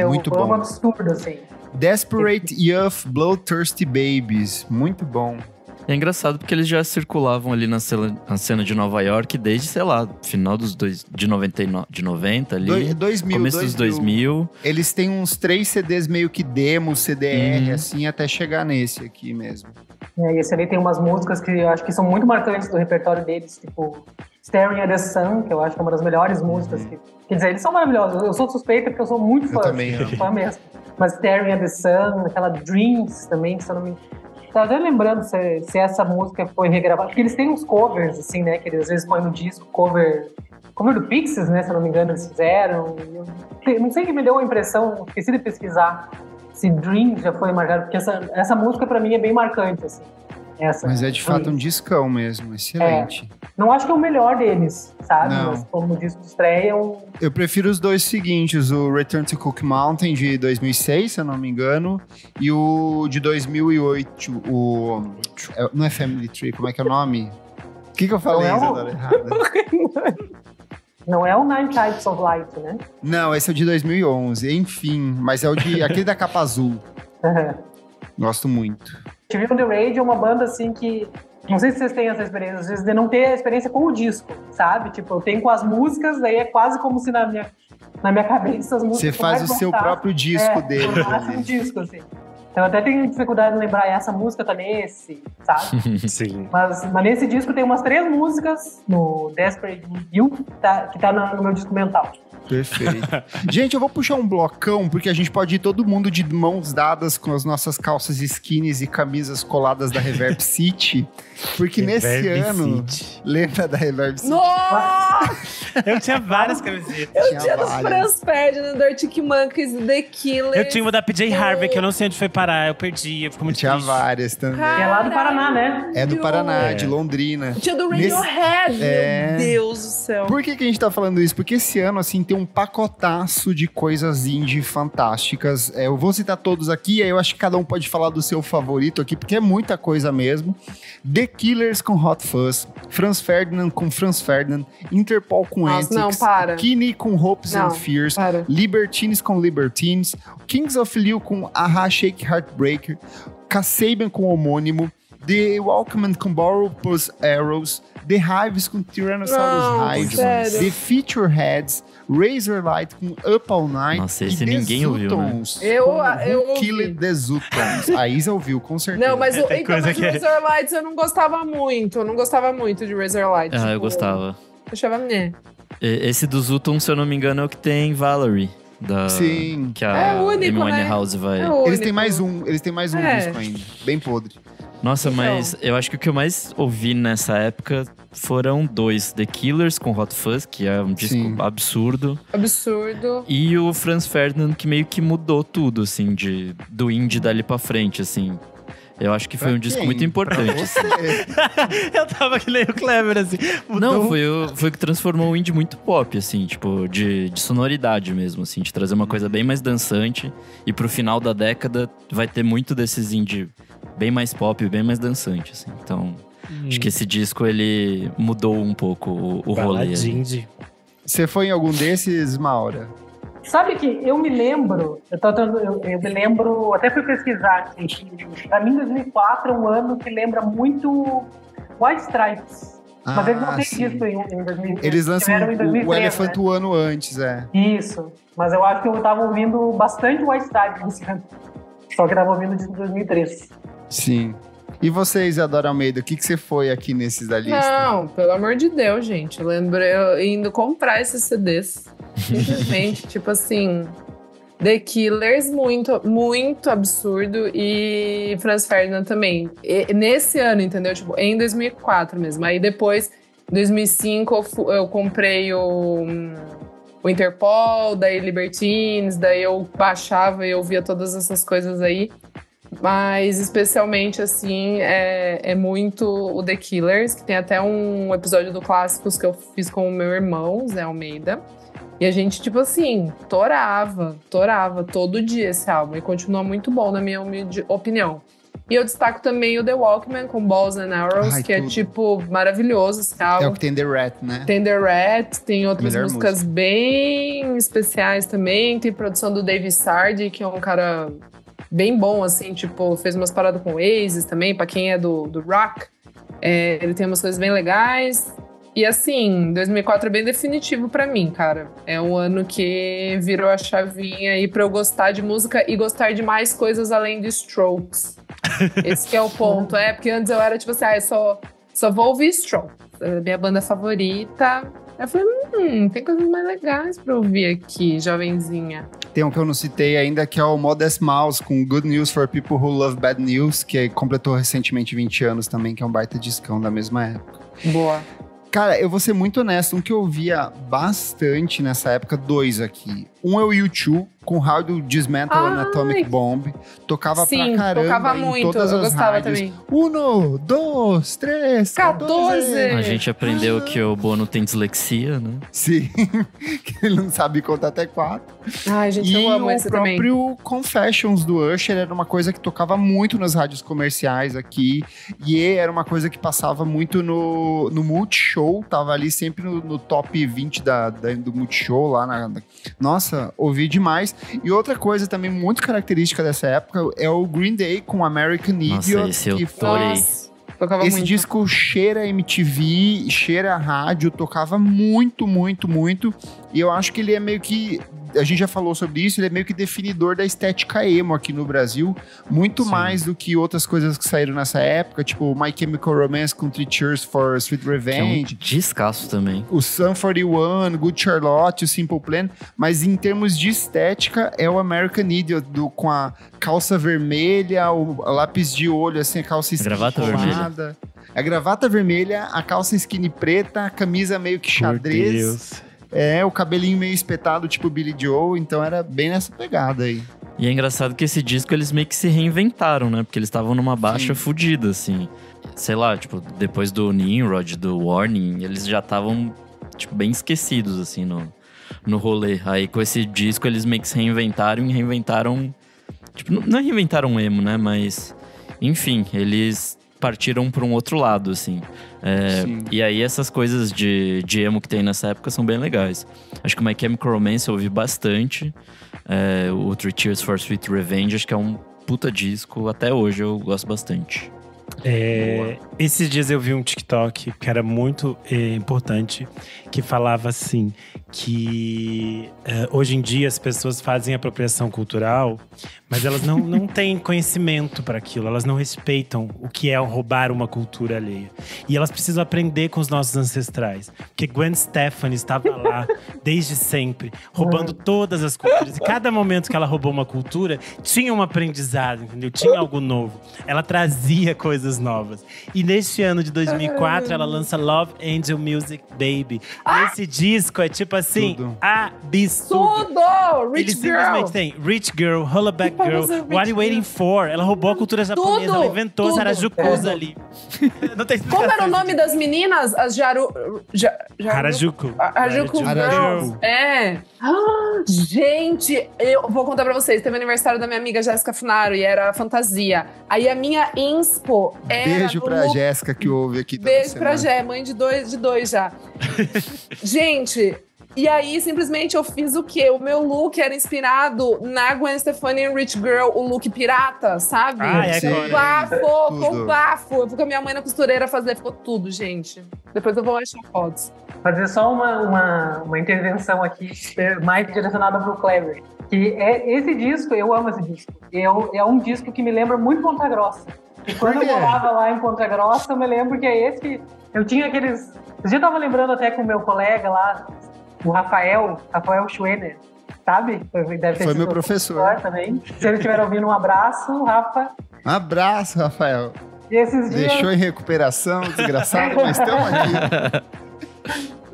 Muito bom. Um absurdo, assim. Desperate Youth Bloodthirsty Babies, muito bom. É engraçado porque eles já circulavam ali na cena de Nova York desde, sei lá, final de 90 ali. 2000, começo dos 2000. Eles têm uns 3 CDs meio que demo, CDR, assim, até chegar nesse aqui mesmo. E esse ali tem umas músicas que eu acho que são muito marcantes do repertório deles, tipo Staring at the Sun, que eu acho que é uma das melhores músicas. Quer dizer, eles são maravilhosos. Eu sou suspeita porque eu sou muito fã. Eu também amo. Fã mesmo. Mas Staring at the Sun, aquela Dreams também, se eu não me... Tava até lembrando se essa música foi regravada, porque eles têm uns covers, assim, né, que eles às vezes põem no disco, cover do Pixies, né, se eu não me engano, eles fizeram. Não sei, que me deu a impressão, esqueci de pesquisar, se Dream já foi marcado, porque essa música pra mim é bem marcante, assim. Mas é de fato um discão mesmo, excelente. Não acho que é o melhor deles, sabe? Não. Mas como disco de estreia é um... Eu prefiro os dois seguintes, o Return to Cook Mountain de 2006, se eu não me engano, e o de 2008, não é Family Tree, como é que é o nome? O que eu falei, Isadora, errado? Não é o Nine Types of Light, né? Não, esse é o de 2011, enfim, mas é aquele da capa azul. Gosto muito. TV on the Radio é uma banda, assim, que... Não sei se vocês têm essa experiência, às vezes, de não ter a experiência com o disco, sabe? Tipo, eu tenho com as músicas, daí é quase como se na minha cabeça as músicas... Você faz o seu próprio disco dele. Eu faço um disco, assim. Então eu até tenho dificuldade de lembrar, essa música tá nesse, sabe? Sim. Mas nesse disco tem umas 3 músicas, no Desperate You, que tá no meu disco mental. Perfeito. Gente, eu vou puxar um blocão, porque a gente pode ir todo mundo de mãos dadas com as nossas calças skinnies e camisas coladas da Reverb City, porque nesse ano... Lembra da Reverb City? Nossa! Eu tinha várias camisetas. Eu tinha do Franz Ferdinand, do Arctic Monkeys, do The Killers. Eu tinha uma da PJ Harvey, que eu não sei onde foi parar, eu perdi, eu fico muito Tinha triste. várias também. Que é lá do Paraná, né? É do Paraná, de Londrina. Tinha do Radiohead, meu Deus do céu. Por que a gente tá falando isso? Porque esse ano, assim, tem um pacotaço de coisas indie fantásticas. Eu vou citar todos aqui, aí eu acho que cada um pode falar do seu favorito aqui, porque é muita coisa mesmo. The Killers com Hot Fuzz, Franz Ferdinand com Franz Ferdinand, Interpol com Antics, Kinney com Hopes and Fears, Libertines com Libertines, Kings of Leon com Aha Shake Heartbreaker, Kasabian com Homônimo, The Walkman com Borrow Plus Arrows, The Hives com Tyrannosaurus Hives, The Featureheads, Razorlight com Up All Night. Nossa, esse ninguém ouviu, né? Eu Killer The Zutons. A Isa ouviu, com certeza. Não, mas o Razorlights eu não gostava muito. Eu não gostava muito de Razorlight. Eu gostava. Eu achava Esse do Zutons, se eu não me engano, é o que tem Valerie. Sim. Que a único, Amy né? Winehouse vai... Eles têm mais um disco ainda. Bem podre. Nossa, mas eu acho que o que eu mais ouvi nessa época foram 2. The Killers com Hot Fuzz, que é um disco absurdo. Absurdo. E o Franz Ferdinand, que meio que mudou tudo, assim, do indie dali pra frente, assim. Eu acho que foi um disco muito importante. Assim. Eu tava que nem o Clever, assim. Não, foi o que transformou o indie muito pop, assim, tipo, de sonoridade mesmo, assim, de trazer uma coisa bem mais dançante. E pro final da década vai ter muito desses indie bem mais pop, bem mais dançante, assim. Então, acho que esse disco, ele mudou um pouco o rolê. Você foi em algum desses, Maura? Sabe que eu me lembro, eu me lembro, até fui pesquisar, assim, pra mim 2004 é um ano que lembra muito White Stripes. Mas eles não têm disco em 2000. Eles lançam em 2003, o Elephant né? o ano antes, Isso, mas eu acho que eu tava ouvindo bastante White Stripes nesse ano. Só que eu tava ouvindo de 2003. Sim. E você, Isadora Almeida, o que você foi aqui nesses da lista? Não, pelo amor de Deus, gente. Eu lembro eu indo comprar esses CDs. Simplesmente, tipo assim... The Killers, muito, muito absurdo. E Franz Ferdinand também. Nesse ano, entendeu? Tipo, em 2004 mesmo. Aí depois, em 2005, eu comprei o Interpol, daí Libertines, daí eu baixava e ouvia todas essas coisas aí. Mas, especialmente, assim, é muito o The Killers, que tem até um episódio do Clássicos que eu fiz com o meu irmão, Zé Almeida. E a gente, tipo assim, torava todo dia esse álbum. E continua muito bom, na minha opinião. E eu destaco também o The Walkman, com Balls and Arrows, que tudo. É, tipo, maravilhoso esse álbum. É o que tem The Rat, né? Tem The Rat, tem outras músicas música. Bem especiais também. Tem produção do Dave Sardi, que é um cara bem bom, assim, tipo, fez umas paradas com Oasis também, pra quem é do rock. Ele tem umas coisas bem legais. E assim, 2004 é bem definitivo pra mim, cara. É um ano que virou a chavinha aí pra eu gostar de música e gostar de mais coisas além de Strokes. Esse que é o ponto. Porque antes eu era tipo assim, só vou ouvir Strokes. Minha banda favorita. Eu falei, tem coisas mais legais pra ouvir aqui, jovenzinha. Tem um que eu não citei ainda, que é o Modest Mouse, com Good News for People Who Love Bad News, que completou recentemente 20 anos também, que é um baita discão da mesma época. Boa. Cara, eu vou ser muito honesto, um que eu ouvia bastante nessa época, 2 aqui. Um é o U2, com How to Dismantle an Atomic Bomb. Tocava pra caramba tocava em muito, todas eu as gostava rádios. também. 1, 2, 3, 14. A gente aprendeu que o Bono tem dislexia, né? Sim, que ele não sabe contar até 4. Ai, gente, eu amo esse também. E o próprio Confessions do Usher era uma coisa que tocava muito nas rádios comerciais aqui. E era uma coisa que passava muito no Multishow. Tava ali sempre no top 20 do Multishow lá. Nossa, ouvi demais. E outra coisa também muito característica dessa época é o Green Day com American Idiot. Nossa, esse eu adorei. Esse disco cheira MTV, cheira rádio, tocava muito, muito, muito. E eu acho que ele é meio que... A gente já falou sobre isso, ele é meio que definidor da estética emo aqui no Brasil. Muito mais do que outras coisas que saíram nessa época, tipo My Chemical Romance com 3 Cheers for Sweet Revenge. Que é um descasso também. O Sum 41, Good Charlotte, o Simple Plan. Mas em termos de estética, é o American Idiot, com a calça vermelha, o lápis de olho, assim, a calça skinny. Gravata vermelha. A gravata vermelha, a calça skinny preta, a camisa meio que xadrez. Deus. O cabelinho meio espetado, tipo Billy Joel, então era bem nessa pegada aí. E é engraçado que esse disco eles meio que se reinventaram, né? Porque eles estavam numa baixa fodida, assim. Sei lá, tipo, depois do Nimrod, do Warning, eles já estavam, tipo, bem esquecidos, assim, no rolê. Aí com esse disco eles meio que se reinventaram e reinventaram... Tipo, não reinventaram emo, né? Mas, enfim, eles partiram para um outro lado, assim. E aí essas coisas de emo que tem nessa época são bem legais. Acho que o My Chemical Romance eu ouvi bastante. O 3 Cheers for Sweet Revenge, acho que é um puta disco. Até hoje eu gosto bastante. Esses dias eu vi um TikTok que era muito importante, que falava assim, que hoje em dia as pessoas fazem apropriação cultural, mas elas não têm conhecimento para aquilo, elas não respeitam o que é roubar uma cultura alheia. E elas precisam aprender com os nossos ancestrais. Porque Gwen Stefani estava lá desde sempre, roubando todas as culturas. E cada momento que ela roubou uma cultura, tinha um aprendizado, entendeu? Tinha algo novo. Ela trazia coisas novas. E neste ano de 2004, ela lança Love Angel Music Baby. Esse disco é tipo assim, absurdo. Tudo! Ele simplesmente tem Rich Girl, Hollaback Girl, What Are You Waiting For? Ela roubou a cultura japonesa, ela inventou as Harajukus ali. Não tem Como era o nome das meninas? As Harajuku. Harajuku Girls. Gente, eu vou contar pra vocês. Teve aniversário da minha amiga Jéssica Funaro e era fantasia. Aí a minha inspo era... Beijo pra Jéssica que ouve aqui toda Beijo semana. pra Jé, mãe de dois já. Gente... E aí, simplesmente, eu fiz o quê? O meu look era inspirado na Gwen Stefani e Rich Girl, o look pirata, sabe? Com bafo. Eu fui com a minha mãe na costureira fazer, ficou tudo, gente. Depois eu vou achar fotos. Fazer só uma intervenção aqui, mais direcionada pro Clever. Que esse disco, eu amo esse disco. É um disco que me lembra muito Ponta Grossa. E quando eu morava lá em Ponta Grossa, eu me lembro que é esse que... Eu tinha aqueles... Eu já tava lembrando até com o meu colega lá, o Rafael Schwenner, sabe? Deve Foi meu professor também. Se ele estiver ouvindo, um abraço, Rafa. Um abraço, Rafael. E esses dias... Deixou em recuperação, desgraçado, mas estamos aqui.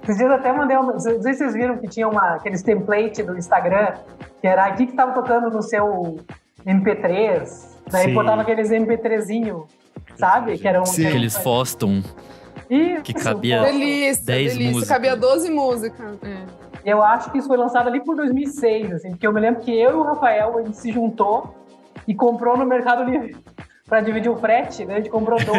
Esses dias eu até mandei não sei se vocês viram que tinha aqueles templates do Instagram, que era aqui que tava tocando no seu MP3, daí botava aqueles MP3zinho, sabe? Que eram aqueles Foston. Isso, que cabia 10 músicas. Cabia 12 músicas. E eu acho que isso foi lançado ali por 2006, assim, porque eu me lembro que eu e o Rafael, a gente se juntou e comprou no Mercado Livre pra dividir o frete, né? A gente comprou 2.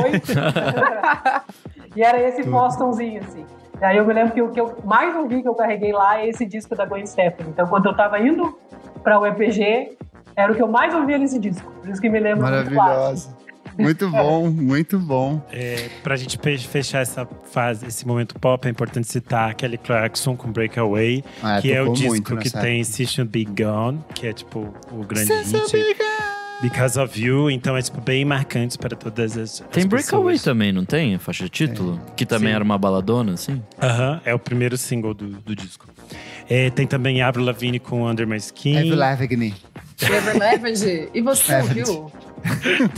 E era esse Fostonzinho, assim. E aí eu me lembro que o que eu mais ouvi que eu carreguei lá é esse disco da Gwen Stefani. Então, quando eu tava indo pra UEPG, Era o que eu mais ouvia nesse disco. Por isso que me lembra muito Maravilhosa. Muito bom, muito bom. Pra gente fechar essa fase, esse momento pop, é importante citar Kelly Clarkson com Breakaway, que é o disco que tem "She Should Be Gone", que é tipo o grande hit. Because of You, então é tipo bem marcante para todas as Tem Breakaway pessoas. também, não tem? A faixa de título? Que também Sim. era uma baladona, assim? É o primeiro single do disco. Tem também Avril Lavigne com Under My Skin. Avril Lavigne. Ever Lavigne. E você ouviu?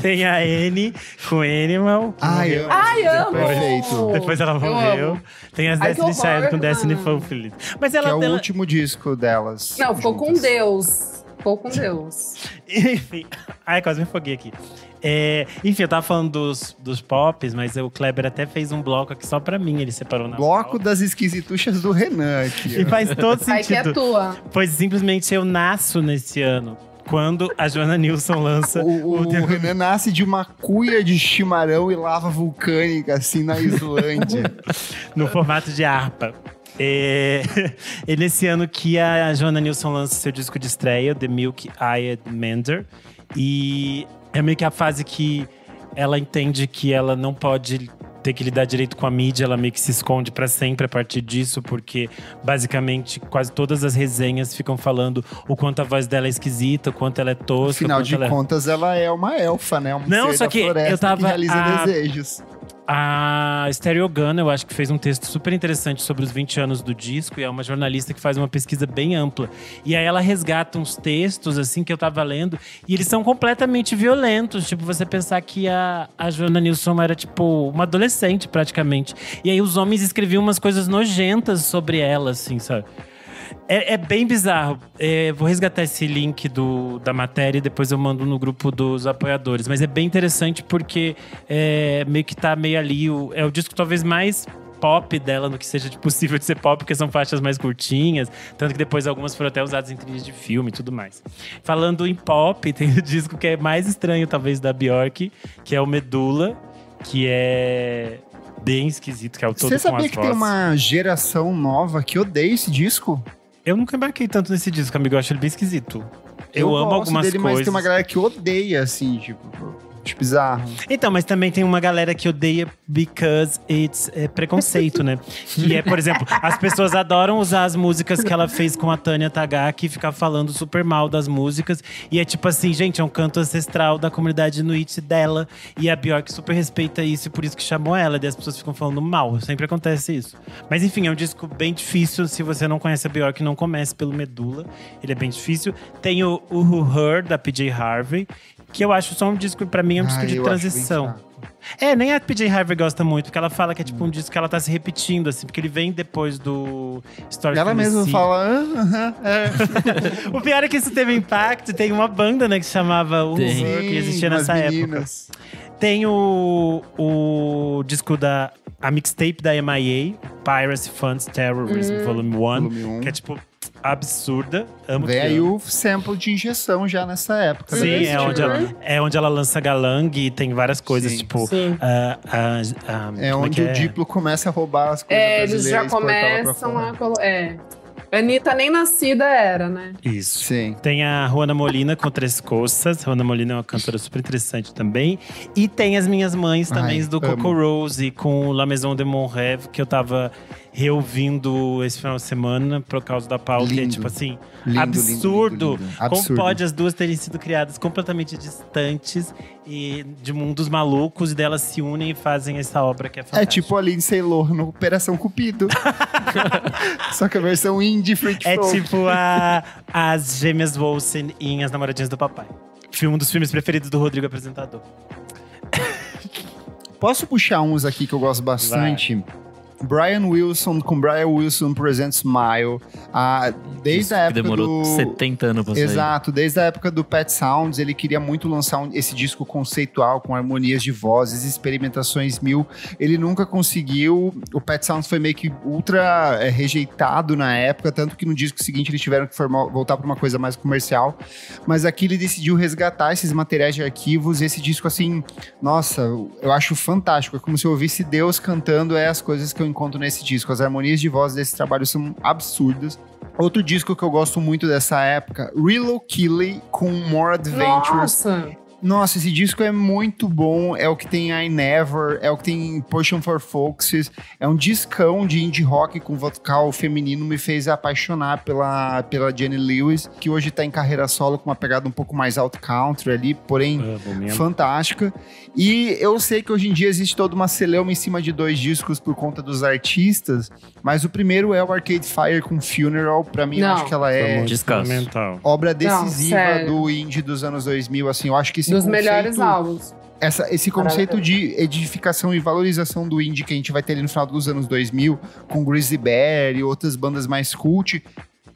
Tem a Anne com Animal. Ai, morreu. Ai, amo! Perfeito. Depois ela Eu morreu. amo. Tem as Ai, que Destiny Child com horror, Destiny mano. Fulfilled. Mas Que ela, é o ela- último disco delas. Não, ficou com juntas. Deus. Ficou com Deus. Enfim. Ai, quase me afoguei aqui. Enfim, eu tava falando dos pops, mas o Kleber até fez um bloco aqui só pra mim. Ele separou na Bloco pauta. das esquisituchas do Renan aqui. E faz todo Ai, que é sentido. tua. Pois simplesmente eu nasço nesse ano. Quando a Joana Nilsson lança O Renan nasce de uma cuia de chimarrão e lava vulcânica, assim, na Islândia. no formato de harpa. E nesse ano que a Joana Nilsson lança seu disco de estreia, The Milk Eyed Mender. E é meio que a fase que ela entende que ela não pode ter que lidar direito com a mídia, ela meio que se esconde pra sempre a partir disso, porque basicamente quase todas as resenhas ficam falando o quanto a voz dela é esquisita, o quanto ela é tosca. Afinal o quanto de ela é... contas, ela é uma elfa, né? Um Não, ser só da que floresta eu tava- que realiza desejos. A Stereo Gun, eu acho que fez um texto super interessante sobre os 20 anos do disco, e é uma jornalista que faz uma pesquisa bem ampla. E aí ela resgata uns textos, assim, que eu tava lendo, e eles são completamente violentos. Tipo, você pensar que a Joana Nilsson era, tipo, uma adolescente, praticamente. E aí os homens escreviam umas coisas nojentas sobre ela, assim, sabe? É bem bizarro. Vou resgatar esse link da matéria e depois eu mando no grupo dos apoiadores. Mas é bem interessante porque meio que tá meio ali. É o disco talvez mais pop dela, no que seja possível de ser pop, porque são faixas mais curtinhas. Tanto que depois algumas foram até usadas em trilhas de filme e tudo mais. Falando em pop, tem o disco que é mais estranho, talvez, da Bjork, que é o Medula, que é bem esquisito, que é o todo Você com sabia as que tem vozes. uma geração nova que odeia esse disco? Eu nunca embarquei tanto nesse disco, amigo. Eu acho ele bem esquisito. Eu amo gosto algumas dele, coisas. mas tem uma galera que odeia, assim, tipo, acho bizarro. Então, mas também tem uma galera que odeia because it's preconceito, né? Que é, por exemplo, as pessoas adoram usar as músicas que ela fez com a Tânia Tagaki e ficar falando super mal das músicas. E é tipo assim, gente, é um canto ancestral da comunidade inuit dela. E a Bjork super respeita isso e por isso que chamou ela. E as pessoas ficam falando mal. Sempre acontece isso. Mas enfim, é um disco bem difícil. Se você não conhece a Bjork, não comece pelo Medula. Ele é bem difícil. Tem o Who Her, da PJ Harvey. Que eu acho só um disco, pra mim, é um disco de eu acho bem transição. fraco. Nem a PJ Harvey gosta muito, porque ela fala que é tipo um disco que ela tá se repetindo, assim, porque ele vem depois do Story Ela from the mesma Sea. fala, O pior é que isso teve impacto. Tem uma banda, né, que se chamava o Tem. Horror, que existia umas nessa época. meninas. Tem o disco a mixtape da MIA, Piracy Funds Terrorism Volume 1, Volume 1. que é tipo absurda. Amo Vem que aí amo. o sample de injeção já nessa época. Sim, né? é onde ela lança Galang e tem várias coisas, Sim. tipo. Sim. É como onde que o Diplo começa a roubar as coisas Eles brasileiras já e exportá-la pra começam fora. a colocar. Anitta nem nascida era, né? Isso. Sim. Tem a Juana Molina com Três Coças. Juana Molina é uma cantora super interessante também. E tem as minhas mães também, Ai, do amo. Coco Rose com La Maison de Mon Rêve, que eu tava reouvindo esse final de semana por causa da pauta. E é Lindo. tipo assim, Lindo, absurdo. lindo, lindo. Como Absurdo. pode as duas terem sido criadas completamente distantes e de mundos malucos, e delas se unem e fazem essa obra que é É fantástica. tipo a Lindsay Lohan no Operação Cupido. Só que a versão indie freak É folk. tipo as gêmeas Olsen em As Namoradinhas do Papai. Um dos filmes preferidos do Rodrigo Apresentador. Posso puxar uns aqui que eu gosto bastante? Brian Wilson com Brian Wilson Presents Smile. Desde Isso a que época demorou do... 70 anos pra sair. Exato, desde a época do Pet Sounds, ele queria muito lançar esse disco conceitual, com harmonias de vozes, experimentações mil. Ele nunca conseguiu. O Pet Sounds foi meio que ultra rejeitado na época, tanto que no disco seguinte eles tiveram que voltar para uma coisa mais comercial. Mas aqui ele decidiu resgatar esses materiais de arquivos. Esse disco, assim, nossa, eu acho fantástico. É como se eu ouvisse Deus cantando as coisas que eu encontro nesse disco. As harmonias de voz desse trabalho são absurdas. Outro disco que eu gosto muito dessa época, Real Killy com More Adventures. Nossa, esse disco é muito bom. É o que tem I Never, é o que tem Potion for Folks. É um discão de indie rock com vocal feminino. Me fez apaixonar pela Jenny Lewis, que hoje tá em carreira solo com uma pegada um pouco mais alt country ali, porém fantástica. E eu sei que hoje em dia existe toda uma celeuma em cima de 2 discos por conta dos artistas, mas o primeiro é o Arcade Fire com Funeral. Pra mim, eu acho que ela é obra decisiva do indie dos anos 2000. Assim, eu acho que esse dos melhores álbuns. Esse conceito de edificação e valorização do indie que a gente vai ter ali no final dos anos 2000, com Grizzly Bear e outras bandas mais cult,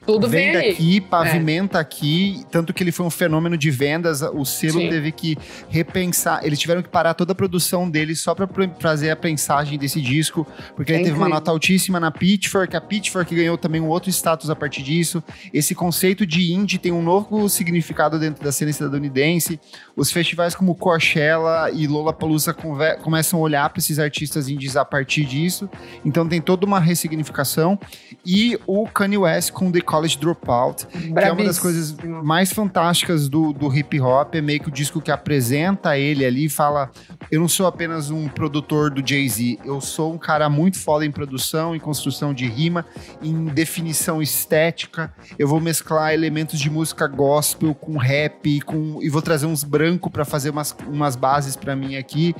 tudo vem daqui, pavimenta aqui, tanto que ele foi um fenômeno de vendas, o selo teve que repensar, eles tiveram que parar toda a produção dele só pra fazer a prensagem desse disco, porque ele teve uma nota altíssima na Pitchfork, a Pitchfork ganhou também um outro status a partir disso. Esse conceito de indie tem um novo significado dentro da cena estadunidense, os festivais como Coachella e Lollapalooza começam a olhar para esses artistas indies a partir disso, então tem toda uma ressignificação, e o Kanye West com The College Dropout, que é uma das coisas mais fantásticas do hip hop, é meio que o disco que apresenta ele ali e fala, eu não sou apenas um produtor do Jay-Z, eu sou um cara muito foda em produção, em construção de rima, em definição estética, eu vou mesclar elementos de música gospel com rap, e vou trazer uns brancos pra fazer umas bases pra mim aqui,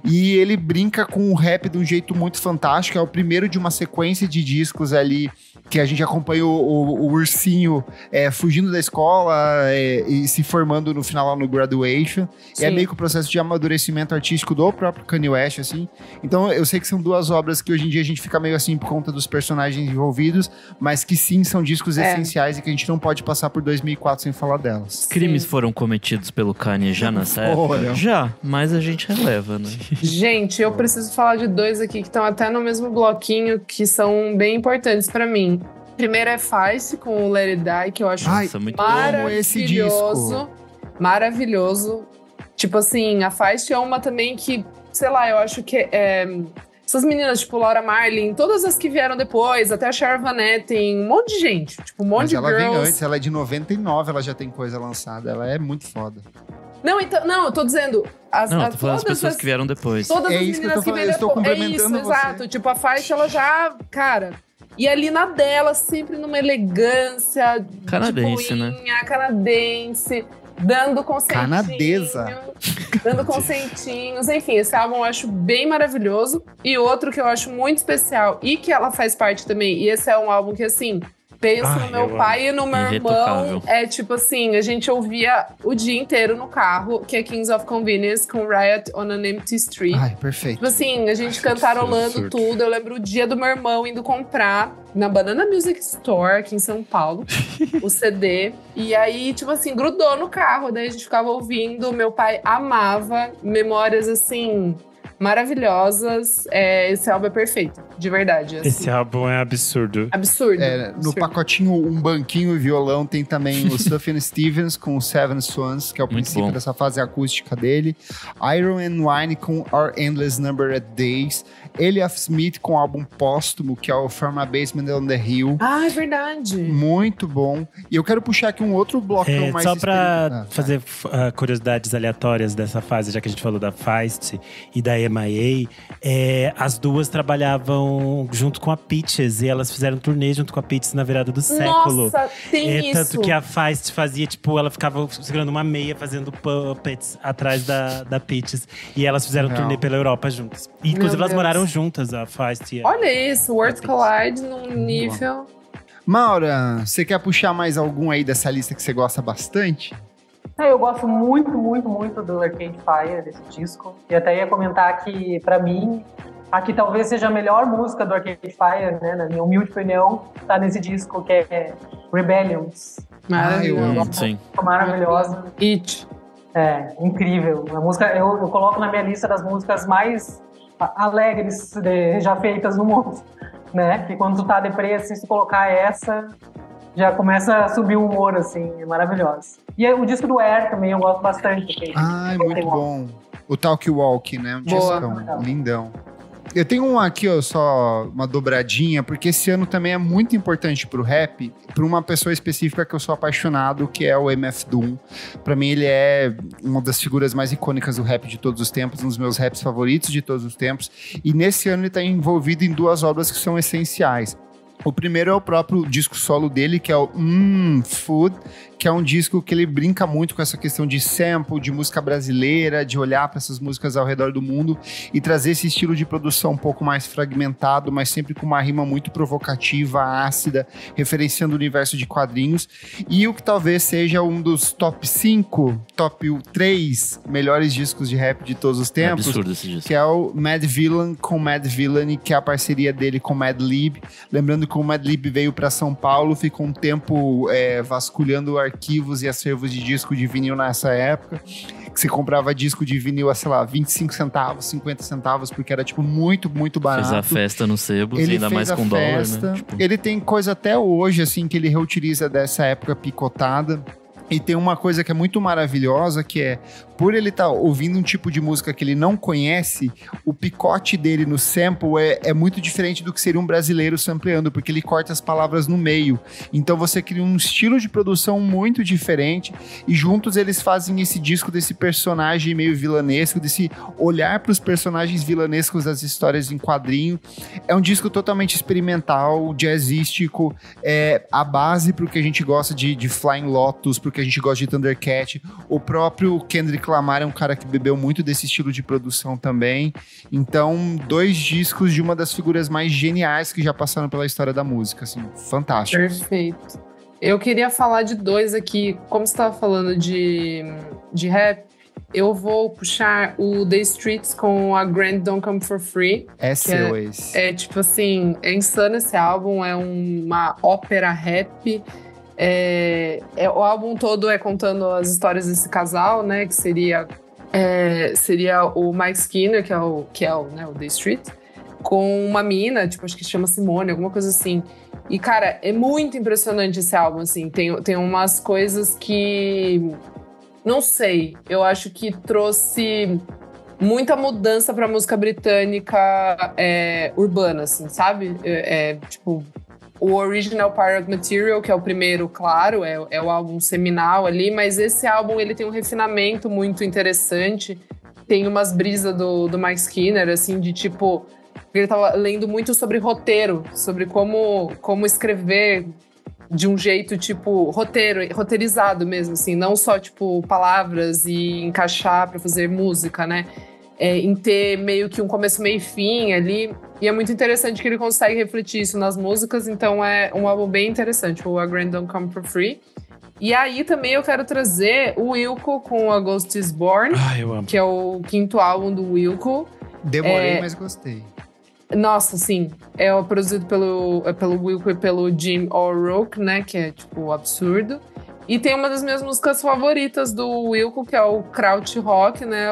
e ele brinca com o rap de um jeito muito fantástico, é o primeiro de uma sequência de discos ali, que a gente acompanhou o ursinho fugindo da escola e se formando no final lá no Graduation. É meio que o processo de amadurecimento artístico do próprio Kanye West, assim. Então eu sei que são 2 obras que hoje em dia a gente fica meio assim por conta dos personagens envolvidos, mas que sim, são discos essenciais e que a gente não pode passar por 2004 sem falar delas. Crimes foram cometidos pelo Kanye já nessa época? Já, mas a gente releva, né? Gente, eu preciso falar de 2 aqui que estão até no mesmo bloquinho, que são bem importantes pra mim. Primeiro é Feist com o Let It Die, que eu acho maravilhoso. Maravilhoso. Tipo assim, a Feist é uma também que, sei lá, eu acho que essas meninas, tipo Laura Marling, todas as que vieram depois, até a Cher Van Etten, um monte de gente. Tipo, um monte de girls. Mas ela vem antes, ela é de 99, ela já tem coisa lançada. Ela é muito foda. Não, então, não, eu tô dizendo... tô falando das pessoas que vieram depois. Todas as meninas que vieram depois. Eu estou complementando você. Exato. Tipo, a Feist, ela já... Cara... E ali na dela, sempre numa elegância... Canadense, tipo, né? Canadense, dando consentinho. Canadesa. Dando consentinhos. Enfim, esse álbum eu acho bem maravilhoso. E outro que eu acho muito especial e que ela faz parte também. E esse é um álbum que, assim... Penso no meu pai e no meu irmão. É tipo assim, a gente ouvia o dia inteiro no carro, que é Kings of Convenience com Riot on an Empty Street. Ai, perfeito. Tipo assim, a gente cantarolando tudo. Eu lembro o dia do meu irmão indo comprar na Banana Music Store, aqui em São Paulo, o CD. E aí, tipo assim, grudou no carro. Daí a gente ficava ouvindo. Meu pai amava. Memórias, assim... maravilhosas. Esse álbum é perfeito, de verdade. Assim. Esse álbum é absurdo. Absurdo. No pacotinho, um banquinho e violão, tem também o Sufjan Stevens com Seven Swans, que é o princípio dessa fase acústica dele. Iron and Wine com Our Endless Number of Days. Eliaf Smith com o álbum póstumo, que é o From a Basement on the Hill. Ah, é verdade. Muito bom. E eu quero puxar aqui um outro blocão mais... Só pra fazer curiosidades aleatórias dessa fase, já que a gente falou da Feist e da MIA, as duas trabalhavam junto com a Peaches e elas fizeram turnê junto com a Peaches na virada do século. Nossa, tem isso. Tanto que a Feist fazia, tipo, ela ficava segurando uma meia, fazendo puppets atrás da Peaches. E elas fizeram turnê pela Europa juntas. E, inclusive, elas moraram juntas, a Feist e a… Olha isso, Worlds Collide num nível… Maura, você quer puxar mais algum aí dessa lista que você gosta bastante? Eu gosto muito, muito, muito do Arcade Fire, desse disco. E até ia comentar que, pra mim, aqui talvez seja a melhor música do Arcade Fire, né? Na minha humilde opinião, tá nesse disco, que é Rebellions. Maravilhosa. Sim. Maravilhosa. It. Incrível. A música, eu coloco na minha lista das músicas mais alegres já feitas no mundo, né? Que quando tu tá deprê, assim, se colocar essa, já começa a subir o humor, assim, é maravilhosa. E o disco do Air também eu gosto bastante. Muito bom. O Talk Walk, né? Um discão, lindão. Eu tenho um aqui, ó, só uma dobradinha, porque esse ano também é muito importante pro rap, pra uma pessoa específica que eu sou apaixonado, que é o MF Doom. Pra mim, ele é uma das figuras mais icônicas do rap de todos os tempos, um dos meus raps favoritos de todos os tempos. E nesse ano ele tá envolvido em 2 obras que são essenciais. O primeiro é o próprio disco solo dele, que é o Food, que é um disco que ele brinca muito com essa questão de sample, de música brasileira, de olhar para essas músicas ao redor do mundo e trazer esse estilo de produção um pouco mais fragmentado, mas sempre com uma rima muito provocativa, ácida, referenciando o universo de quadrinhos. E o que talvez seja um dos top 5, top 3 melhores discos de rap de todos os tempos. É absurdo esse disco. Que é o Mad Villain com Mad Villainy, que é a parceria dele com Madlib. Lembrando que o Madlib veio para São Paulo, ficou um tempo vasculhando arquivos e acervos de disco de vinil nessa época, que você comprava disco de vinil a, sei lá, 25 centavos, 50 centavos, porque era, tipo, muito, muito barato. Fez a festa no Sebos, ainda mais com dólar, né? Tipo... Ele tem coisa até hoje, assim, que ele reutiliza dessa época picotada. E tem uma coisa que é muito maravilhosa, que é, por ele estar ouvindo um tipo de música que ele não conhece, o picote dele no sample é muito diferente do que seria um brasileiro sampleando, porque ele corta as palavras no meio. Então você cria um estilo de produção muito diferente, e juntos eles fazem esse disco desse personagem meio vilanesco, desse olhar para os personagens vilanescos das histórias em quadrinho. É um disco totalmente experimental, jazzístico, a base para o que a gente gosta de Flying Lotus, porque a gente gosta de Thundercat. O próprio Kendrick Lamar é um cara que bebeu muito desse estilo de produção também. Então, 2 discos de uma das figuras mais geniais que já passaram pela história da música, assim, fantástico. Perfeito. Eu queria falar de 2 aqui. Como você estava falando de rap, eu vou puxar o The Streets com a Grand Don't Come For Free. É seu esse. É tipo assim, é insano esse álbum, é uma ópera rap. O álbum todo é contando as histórias desse casal, né? Que seria o Mike Skinner, que é o The Street, com uma mina, tipo, acho que chama Simone, alguma coisa assim. E, cara, é muito impressionante esse álbum, assim. Tem umas coisas que... Não sei, eu acho que trouxe muita mudança pra música britânica urbana, assim, sabe? Tipo... O Original Pirate Material, que é o primeiro, claro, é o álbum seminal ali, mas esse álbum ele tem um refinamento muito interessante. Tem umas brisas do Mike Skinner, assim, de tipo... Ele tava lendo muito sobre roteiro, sobre como escrever de um jeito, tipo, roteirizado mesmo, assim. Não só, tipo, palavras e encaixar pra fazer música, né? Em ter meio que um começo, meio e fim ali. E é muito interessante que ele consegue refletir isso nas músicas. Então é um álbum bem interessante, o A Grand Don't Come For Free. E aí também eu quero trazer o Wilco com A Ghost Is Born. Eu amo. Que é o 5º álbum do Wilco. Demorei, mas gostei. Nossa, sim. É produzido pelo Wilco e pelo Jim O'Rourke, né? Que é, tipo, absurdo. E tem uma das minhas músicas favoritas do Wilco, que é o Kraut Rock, né?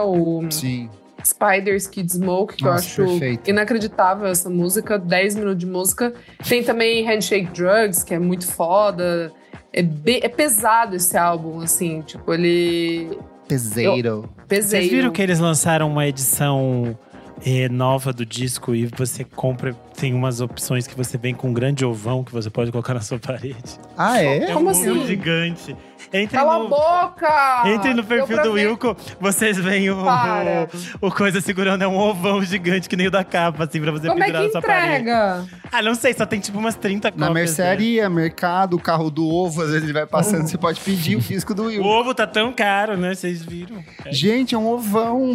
Sim. Spiders Kid Smoke, que Nossa, eu acho perfeito. Inacreditável essa música, 10 minutos de música. Tem também Handshake Drugs, que é muito foda. É pesado esse álbum, assim, tipo, ele... Peseiro. Vocês viram que eles lançaram uma edição nova do disco e você compra, tem umas opções que você vem com um grande ovão que você pode colocar na sua parede. Ah, é? Como um assim? ovo gigante. Cala a boca! Entre no perfil do Wilco, vocês veem o coisa segurando, é um ovão gigante que nem o da capa, assim, pra você pendurar na sua parede. Não sei, só tem tipo umas 30 cópias. Na mercearia, mercado, carro do ovo, às vezes ele vai passando, você pode pedir o disco do Wilco. O ovo tá tão caro, né? Vocês viram? Gente, é um ovão.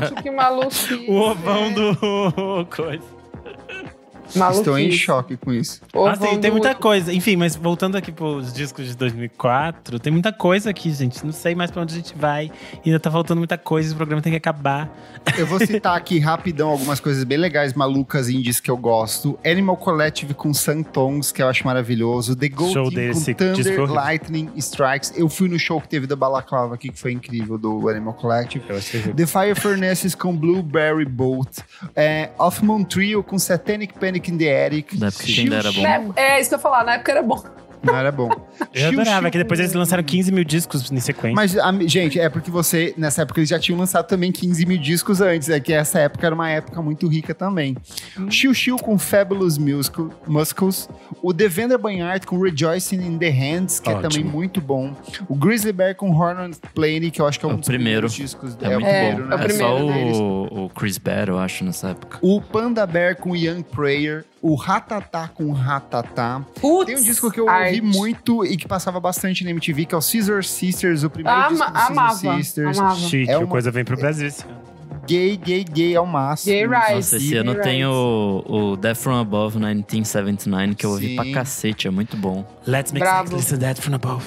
Gente, que maluquice. O ovão do coisa. Maluquice. Estou em choque com isso. Tem muita coisa. Enfim, mas voltando aqui pros discos de 2004, tem muita coisa aqui, gente. Não sei mais pra onde a gente vai. Ainda tá faltando muita coisa, o programa tem que acabar. Eu vou citar aqui rapidão algumas coisas bem legais, malucas, indies que eu gosto. Animal Collective com Santongs, que eu acho maravilhoso. The Gold Show Team desse com disco Thunder, horrível. Lightning Strikes. Eu fui no show que teve da Balaclava aqui, que foi incrível, do Animal Collective. Eu achei... The Fire Furnaces com Blueberry Boat. Off Moon Trio com Satanic Panic in the Attic. Na época que ainda era bom. É isso que eu ia falar, na época era bom. Não era bom. Eu adorava, que depois eles lançaram 15 mil discos em sequência. Mas, gente, é porque nessa época eles já tinham lançado também 15 mil discos antes. É que essa época era uma época muito rica também. Chiu Chiu com Fabulous Muscles. O Devendra Banhart com Rejoicing in the Hands, que é também muito bom. O Grizzly Bear com Horn on Plane, que eu acho que é um dos primeiro discos. É muito bom. É o primeiro só o Chris Bear, eu acho, nessa época. O Panda Bear com Young Prayer. O Ratatá com Ratatá. Tem um disco que eu ouvi muito e que passava bastante na MTV, que é o Scissor Sisters, o primeiro disco do Scissor Sisters. Chique, a coisa vem pro Brasil esse ano. Gay ao máximo. Gay Rise. Nossa, esse ano tem o Death From Above 1979, que eu ouvi pra cacete, é muito bom. Let's make sex, listen to Death From Above.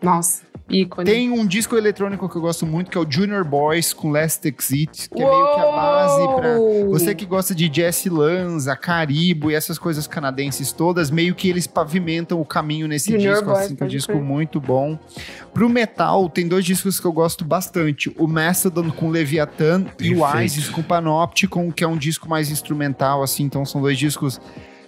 Nossa, ícone. Tem um disco eletrônico que eu gosto muito, que é o Junior Boys com Last Exit, que é meio que a base pra você que gosta de Jesse Lanza, Caribou e essas coisas canadenses todas, meio que eles pavimentam o caminho nesse Junior disco, Boys, assim, que é um disco crer. muito bom. Pro metal, tem 2 discos que eu gosto bastante, o Mastodon com Leviathan e o Isis com Panopticon, que é um disco mais instrumental, assim, então são 2 discos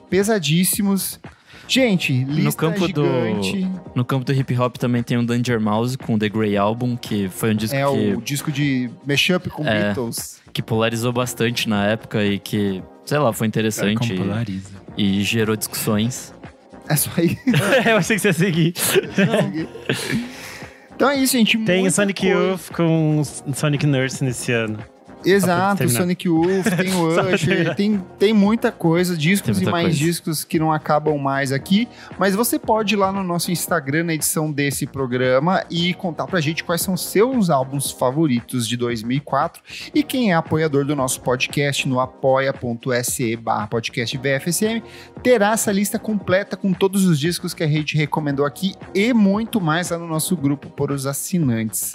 pesadíssimos. Gente, lista gigante. No campo do hip hop também tem o Danger Mouse com The Grey Album, que foi um disco o disco de mashup com Beatles. Que polarizou bastante na época e que, sei lá, foi interessante. E gerou discussões. É só aí. Eu achei que você ia seguir. Então é isso, gente. Tem o Sonic Youth com Sonic Nurse nesse ano. Exato, Sonic Youth, tem o Usher, tem muita coisa, discos e mais discos que não acabam mais aqui, mas você pode ir lá no nosso Instagram, na edição desse programa, e contar pra gente quais são seus álbuns favoritos de 2004, e quem é apoiador do nosso podcast no apoia.se/podcastvfsm, terá essa lista completa com todos os discos que a gente recomendou aqui e muito mais lá no nosso grupo por os assinantes.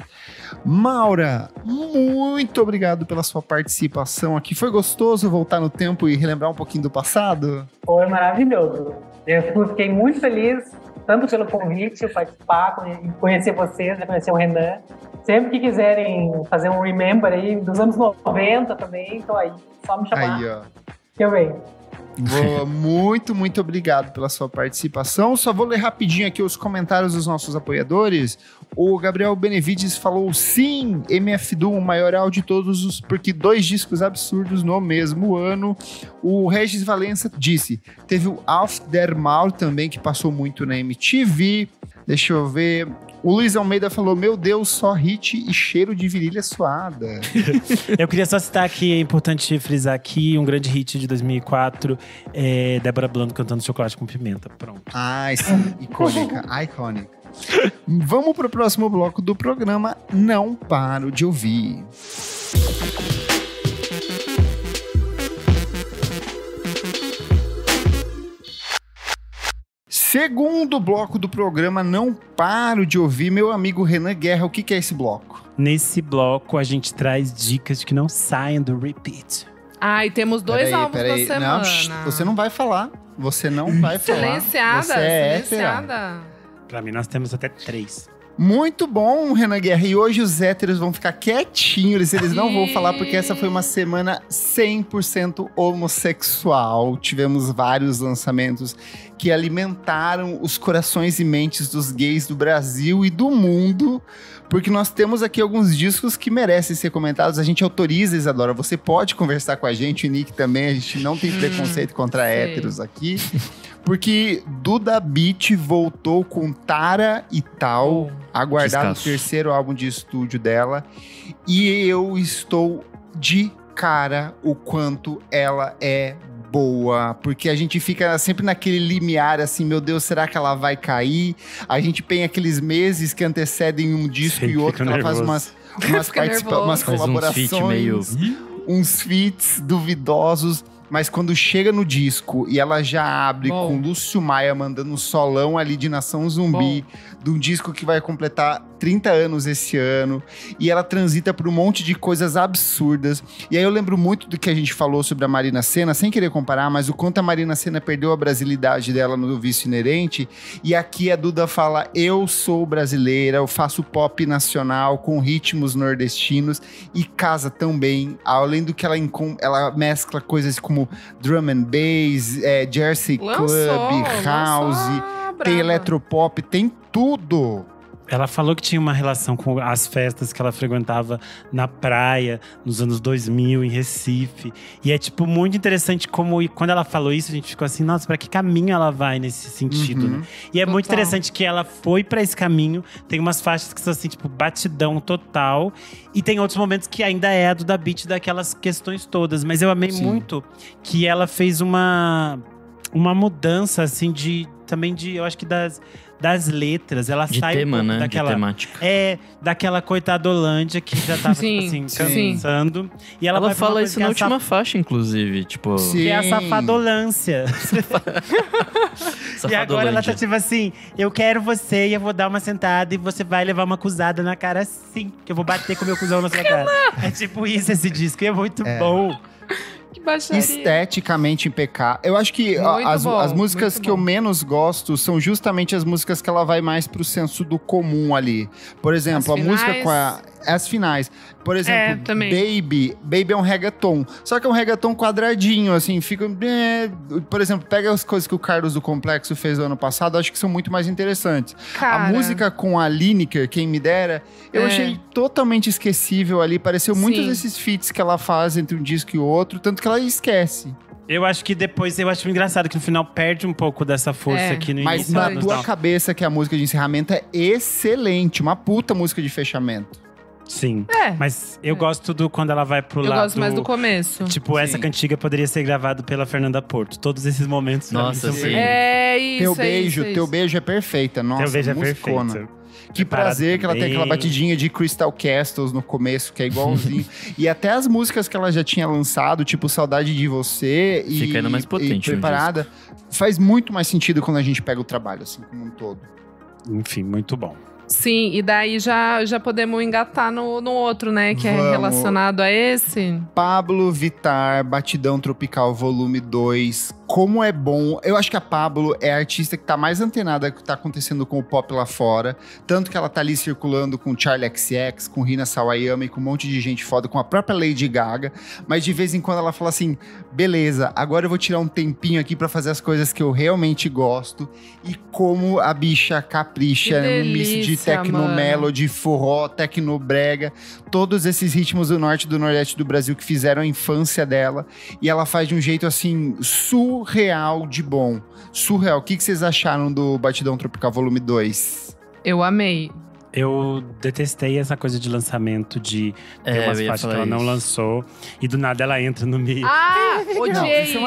Maura, muito obrigado pela sua participação aqui. Foi gostoso voltar no tempo e relembrar um pouquinho do passado? Foi maravilhoso. Eu fiquei muito feliz, tanto pelo convite, participar, conhecer vocês, conhecer o Renan. Sempre que quiserem fazer um remember aí dos anos 90 também, então aí, só me chamar. Aí, ó. Que eu venho. Boa, muito obrigado pela sua participação. Só vou ler rapidinho aqui os comentários dos nossos apoiadores. O Gabriel Benevides falou: sim, MF Doom, o maior áudio de todos porque 2 discos absurdos no mesmo ano. O Regis Valença disse: teve o Auf der Maul também, que passou muito na MTV. Deixa eu ver. O Luiz Almeida falou: meu Deus, só hit e cheiro de virilha suada. Eu queria só citar aqui, é importante frisar aqui, um grande hit de 2004, Débora Blando cantando Chocolate com Pimenta. Pronto. Ah, sim, icônica. Vamos pro próximo bloco do programa. Não paro de ouvir. Segundo bloco do programa, não paro de ouvir. Meu amigo Renan Guerra, o que é esse bloco? Nesse bloco, a gente traz dicas que não saiam do repeat. Ai, temos 2 álbuns da semana. Não, você não vai falar. Você não vai falar. Silenciada. Pra mim, nós temos até 3. Muito bom, Renan Guerra. E hoje os héteros vão ficar quietinhos. Eles não vão falar porque essa foi uma semana 100% homossexual. Tivemos vários lançamentos que alimentaram os corações e mentes dos gays do Brasil e do mundo. Porque nós temos aqui alguns discos que merecem ser comentados. A gente autoriza, Isadora. Você pode conversar com a gente, o Nick também. A gente não tem preconceito contra héteros aqui. Porque Duda Beat voltou com Tara e Tal, aguardado o 3º álbum de estúdio dela. E eu estou de cara o quanto ela é boa, porque a gente fica sempre naquele limiar assim, meu Deus, será que ela vai cair? A gente tem aqueles meses que antecedem um disco e outro, que ela faz umas colaborações, uns feats duvidosos. Mas quando chega no disco e ela já abre com Lúcio Maia mandando um solão ali de Nação Zumbi, de um disco que vai completar 30 anos esse ano, e ela transita por um monte de coisas absurdas. E aí eu lembro muito do que a gente falou sobre a Marina Sena, sem querer comparar, mas o quanto a Marina Sena perdeu a brasilidade dela no Vício Inerente, e aqui a Duda fala: eu sou brasileira, eu faço pop nacional com ritmos nordestinos, e casa tão bem, além do que ela mescla coisas como drum and bass, Jersey Club, house, tem eletropop, tem tudo. Ela falou que tinha uma relação com as festas que ela frequentava na praia, nos anos 2000, em Recife. E é, tipo, muito interessante como… Quando ela falou isso, a gente ficou assim… Nossa, pra que caminho ela vai nesse sentido, né? E é muito interessante que ela foi pra esse caminho. Tem umas faixas que são assim, tipo, batidão total. E tem outros momentos que ainda é a do Da Beat, daquelas questões todas. Mas eu amei muito que ela fez uma mudança, assim, também de… Eu acho que das letras, ela de sai tema, né? daquela, de temática. Daquela coitadolândia que já tava assim, cansando. E ela fala isso na última faixa, inclusive, tipo… Que é a safadolância. E agora ela tá tipo assim, eu quero você e eu vou dar uma sentada e você vai levar uma acusada na cara sim, que eu vou bater com o meu cuzão na sua cara. É tipo isso esse disco, e é muito bom. Que baixaria. Esteticamente impecável. Eu acho que as músicas que eu menos gosto são justamente as músicas que ela vai mais pro senso do comum ali. Por exemplo, a música com as finais. Por exemplo, Baby é um reggaeton. Só que é um reggaeton quadradinho, assim, fica… Por exemplo, pega as coisas que o Carlos do Complexo fez no ano passado, acho que são muito mais interessantes. A música com a Lineker, Quem Me Dera, eu achei totalmente esquecível ali. Pareceu muitos desses feats que ela faz entre um disco e outro, tanto que ela esquece. Eu acho que depois, eu acho engraçado que no final perde um pouco dessa força aqui no início. Mas na tua cabeça que a música de encerramento é excelente, uma puta música de fechamento. Sim, mas eu gosto do quando ela vai pro lado… Eu gosto mais do começo. Tipo, essa cantiga poderia ser gravada pela Fernanda Porto. Todos esses momentos… Nossa, sim. É isso, Teu beijo é perfeita. Nossa, Teu beijo é musicona. perfeito. Que prazer que ela tem aquela batidinha de Crystal Castles no começo, que é igualzinho. E até as músicas que ela já tinha lançado, tipo Saudade de Você Fica ainda mais potente, e Preparada, faz muito mais sentido quando a gente pega o trabalho, assim, como um todo. Enfim, muito bom. Sim, e daí já podemos engatar no outro, né? Que é relacionado a esse. Pablo Vittar, Batidão Tropical, volume 2. Como é bom. Eu acho que a Pablo é a artista que tá mais antenada com o que tá acontecendo com o pop lá fora. Tanto que ela tá ali circulando com Charli XCX, com Rina Sawayama e com um monte de gente foda, com a própria Lady Gaga. Mas de vez em quando ela fala assim, beleza, agora eu vou tirar um tempinho aqui pra fazer as coisas que eu realmente gosto. E como a bicha capricha num misto de tecno-melody, forró, tecno-brega. Todos esses ritmos do norte e do nordeste do Brasil que fizeram a infância dela. E ela faz de um jeito assim, surreal de bom. Surreal. O que vocês acharam do Batidão Tropical Volume 2? Eu amei. Eu detestei essa coisa de lançamento, de ter umas faixas que ela não lançou. E do nada ela entra no meio. Ah, odiei isso.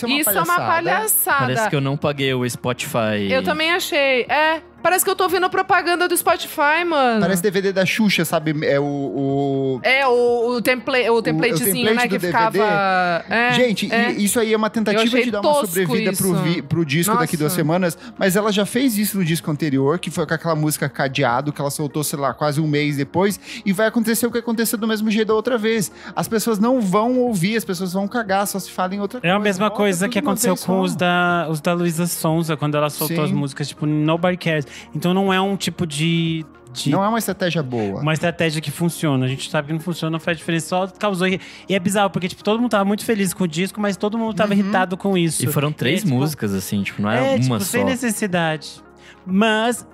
Isso é uma palhaçada. Parece que eu não paguei o Spotify. Eu também achei. Parece que eu tô ouvindo propaganda do Spotify, mano. Parece DVD da Xuxa, sabe? É o templatezinho, né? Que ficava… Gente, isso aí é uma tentativa de dar uma sobrevida pro disco daqui 2 semanas. Mas ela já fez isso no disco anterior, que foi com aquela música Cadeado, que ela soltou, sei lá, quase um mês depois. E vai acontecer o que aconteceu do mesmo jeito da outra vez. As pessoas não vão ouvir, as pessoas vão cagar, só se falem outra coisa. É a mesma coisa que aconteceu com os da Luísa Sonza, quando ela soltou as músicas, tipo, Nobody Cares. Então não é um tipo de… Não é uma estratégia boa. Uma estratégia que funciona. A gente sabe que não funciona, não faz diferença. Só causou… E é bizarro, porque tipo, todo mundo tava muito feliz com o disco, mas todo mundo tava irritado com isso. E foram 3 músicas, assim, tipo, não é uma só. Sem necessidade. Mas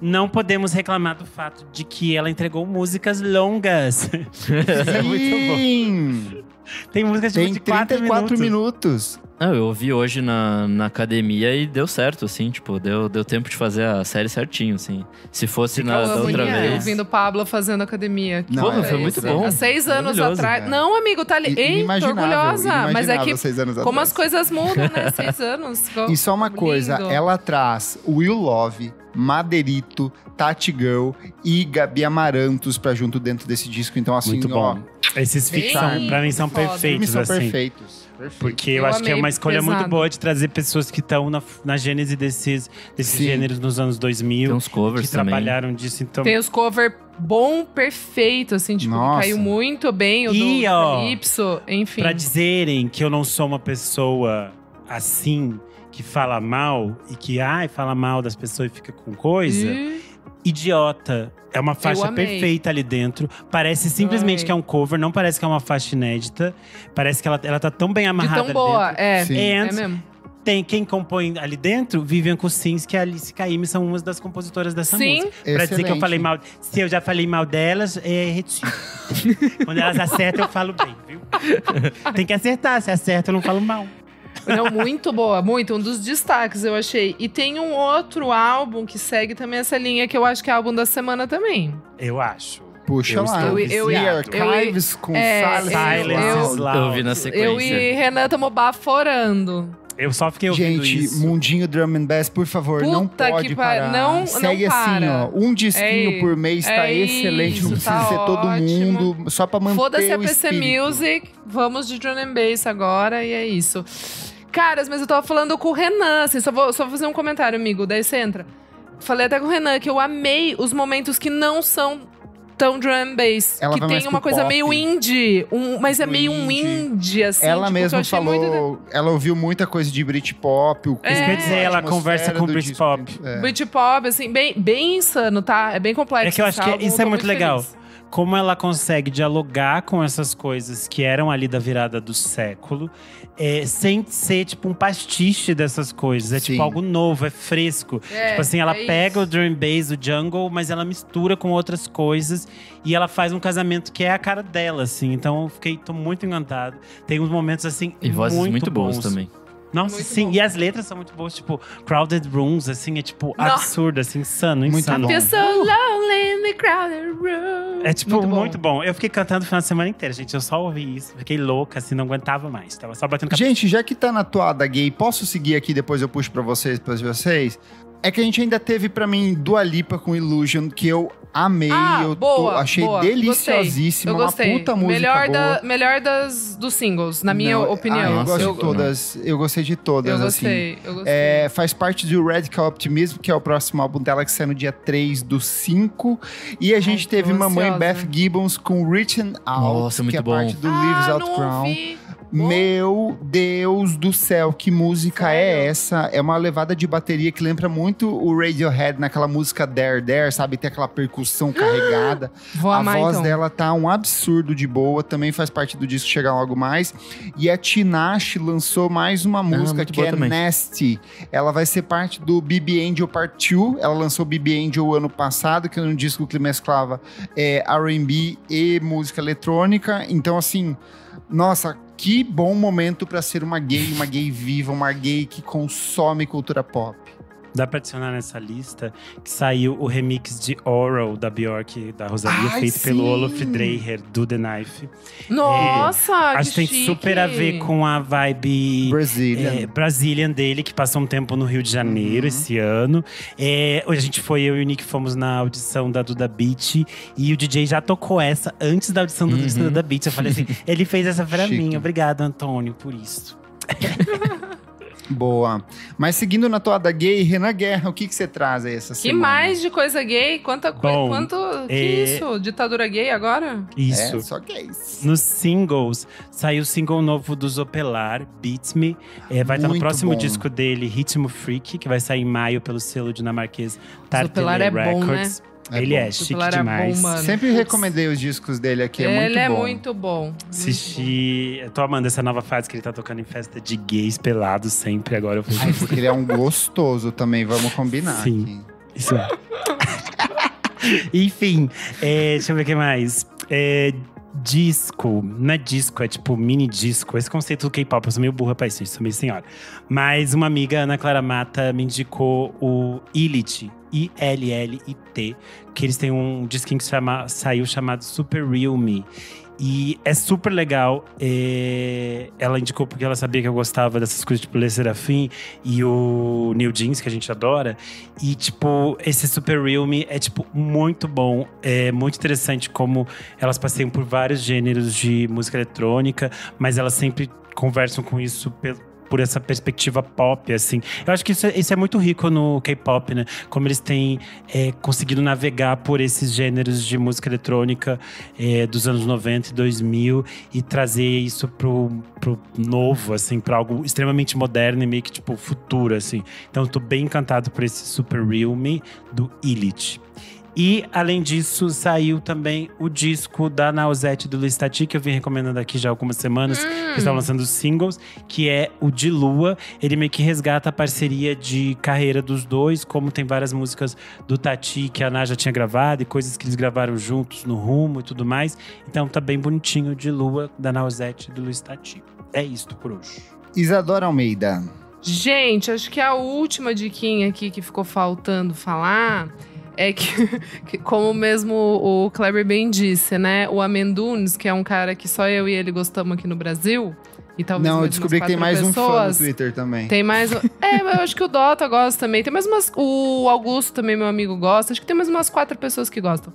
não podemos reclamar do fato de que ela entregou músicas longas. É muito bom. Tem músicas de 34 minutos. Eu ouvi hoje na academia e deu certo, assim, tipo, deu tempo de fazer a série certinho, assim. Se fosse da outra vez. Ouvindo o Pablo fazendo academia. Não, foi muito bom. Há 6 anos atrás. Não, amigo, tá ali. Ei, tô orgulhosa. Mas é que, como as coisas mudam, né? 6 anos. E só uma coisa, ela traz Will Love, Madeirito, Tati Girl e Gabi Amarantos pra junto dentro desse disco. Então, assim, muito bom. Esses feats, pra mim, são perfeitos, são assim. perfeitos. Porque eu acho que é uma escolha muito boa de trazer pessoas que estão na gênese desses gêneros nos anos 2000. Tem uns covers que trabalharam disso. Então… Tem os covers bom, perfeito, assim, tipo, que caiu muito bem. O do Calypso, enfim. Pra dizerem que eu não sou uma pessoa assim, que fala mal e que fala mal das pessoas e fica com coisa… Idiota. É uma faixa perfeita ali dentro. Parece simplesmente que é um cover, não parece que é uma faixa inédita. Parece que ela tá tão bem amarrada de tão boa, ali dentro. É mesmo. quem compõe ali dentro, Vivian Kucinski e Alice Caymmi são umas das compositoras dessa Sim. música. Pra dizer que eu falei mal, se eu já falei mal delas, retiro. Quando elas acertam, eu falo bem, viu? Tem que acertar, se acerta, eu não falo mal. Não, muito boa, muito. Um dos destaques, eu achei. E tem um outro álbum que segue também essa linha, que eu acho que é álbum da semana também. Eu acho. Puxa lá. The Archives com Silence is Loud. Eu vi na sequência. Eu e Renan estamos baforando. Eu só fiquei ouvindo Gente, isso. Mundinho Drum and Bass, por favor, Puta não pode que parar. não Segue assim, para. ó. Um disquinho por mês tá excelente. isso, Não precisa tá ser todo ótimo. mundo, só pra manter Foda-se a o PC espírito. Music, vamos de Drum and Bass agora, e é isso. Caras, mas eu tava falando com o Renan, assim, só vou fazer um comentário, amigo, daí você entra. Falei até com o Renan que eu amei os momentos que não são tão drum and bass. Ela que vai mais tem uma pro coisa pop. meio indie, mas é Pro meio um indie, assim. Ela tipo, que eu mesma achei muito falou, ela ouviu muita coisa de Britpop. Isso quer dizer, ela conversa com Britpop. Britpop, assim, bem insano, tá? É bem complexo. É que eu acho que álbum, isso tô é muito legal. feliz. Como ela consegue dialogar com essas coisas que eram ali da virada do século, sem ser tipo um pastiche dessas coisas. É Sim. tipo algo novo, é fresco. Tipo assim, ela pega o drum and bass, o jungle, mas ela mistura com outras coisas. E ela faz um casamento que é a cara dela, assim. Então tô muito encantado. Tem uns momentos assim E vozes muito boas bons também. Nossa, Muito sim. bom. E as letras são muito boas, tipo, Crowded Rooms, assim, é tipo Nossa. absurdo, assim, insano, Muito insano. bom. Feel so lonely in the crowded room. É tipo, Muito bom. muito bom. Eu fiquei cantando o final de semana inteiro, gente. Eu só ouvi isso. Fiquei louca, assim, não aguentava mais. Tava só batendo cabeça. Gente, já que tá na toada gay, posso seguir aqui, depois eu puxo pra vocês. É que a gente ainda teve, pra mim, Dua Lipa com Illusion, que eu amei. Achei deliciosíssima. Eu gostei. Uma puta música boa. Melhor dos singles, na minha opinião. eu gosto eu- de todas. Eu gostei de todas, Eu assim. gostei, eu gostei. Faz parte do Radical Optimism, que é o próximo álbum dela, que sai no dia 3/5. E a gente teve tô Mamãe ansiosa. Beth Gibbons com Reaching Out, Nossa, que muito é bom. parte do Leaves Out não Crown. ouvi. Meu Deus do céu, que música Sério? é essa? É uma levada de bateria que lembra muito o Radiohead naquela música There There, sabe? Tem aquela percussão carregada. Vou A amar, voz então. dela tá um absurdo de boa, também faz parte do disco Chegar Logo Mais. E a Tinashe lançou mais uma música muito que boa é também. Nasty. Ela vai ser parte do BB Angel Part 2. Ela lançou BB Angel ano passado, que é um disco que mesclava R&B e música eletrônica. Então, assim, nossa, que bom momento pra ser uma gay viva, uma gay que consome cultura pop. Dá pra adicionar nessa lista que saiu o remix de Oral, da Bjork, da Rosalia, Ai, feito pelo sim! Olaf Dreher, do The Knife. Nossa, Acho que tem chique. super a ver com a vibe Brazilian dele, que passou um tempo no Rio de Janeiro esse ano. A gente eu e o Nick fomos na audição da Duda Beat e o DJ já tocou essa antes da audição da Duda Beat. Eu falei assim, ele fez essa pra Chique. mim. Obrigado, Antônio, por isso. Boa. Mas seguindo na toada gay, Renan Guerra, o que você traz aí essa Que semana? mais de coisa gay? Bom, Que isso? Ditadura gay agora? Isso. Só gays. Nos singles, saiu o single novo do Zopelar, Beats Me. Vai estar no Muito próximo bom. disco dele, Ritmo Freak, que vai sair em maio pelo selo dinamarquês Zopelar Tartelé é bom, Records. né? Ele É bom. é chique Zopelar é demais. bom, mano. Sempre Putz. recomendei os discos dele aqui, Ele muito é bom. muito bom. Assisti. Eu tô amando essa nova fase que ele tá tocando em festa de gays pelados sempre. Agora eu fui. Ai, porque ele é um gostoso também, vamos combinar Sim. aqui. Isso é. Enfim, deixa eu ver o que mais. Disco, não é disco, é tipo mini disco. Esse conceito do K-pop, eu sou meio burra pra isso, sou meio senhora. Mas uma amiga, Ana Clara Mata, me indicou o Illit, ILLIT, que eles têm um disquinho que saiu chamado Super Real Me. E é super legal. Ela indicou porque ela sabia que eu gostava dessas coisas, tipo Le Serafim e o New Jeans, que a gente adora. E, tipo, esse Super Real Me é, tipo, muito bom. É muito interessante como elas passeiam por vários gêneros de música eletrônica, mas elas sempre conversam com isso por essa perspectiva pop, assim. Eu acho que isso é muito rico no K-pop, né? Como eles têm conseguido navegar por esses gêneros de música eletrônica dos anos 90 e 2000 e trazer isso pro novo, assim, pra algo extremamente moderno e meio que, tipo, futuro, assim. Então, eu tô bem encantado por esse Super Real Me do Illit. E, além disso, saiu também o disco da Nausete do Luiz Tati, que eu vim recomendando aqui já há algumas semanas, que estão lançando singles, que é o de Lua. Ele meio que resgata a parceria de carreira dos dois, como tem várias músicas do Tati que a Ná já tinha gravado e coisas que eles gravaram juntos no Rumo e tudo mais. Então tá bem bonitinho o de Lua, da Nausete do Luiz Tati. É isto por hoje. Isadora Almeida. Gente, acho que a última diquinha aqui que ficou faltando falar é que como mesmo o Kleber bem disse, né? O Amendunes, que é um cara que só eu e ele gostamos aqui no Brasil. E talvez Não, eu mais descobri umas que tem mais quatro um fã no pessoas. Twitter também. Tem mais. Mas eu acho que o Dota gosta também. Tem mais umas. O Augusto também, meu amigo, gosta. Acho que tem mais umas 4 pessoas que gostam.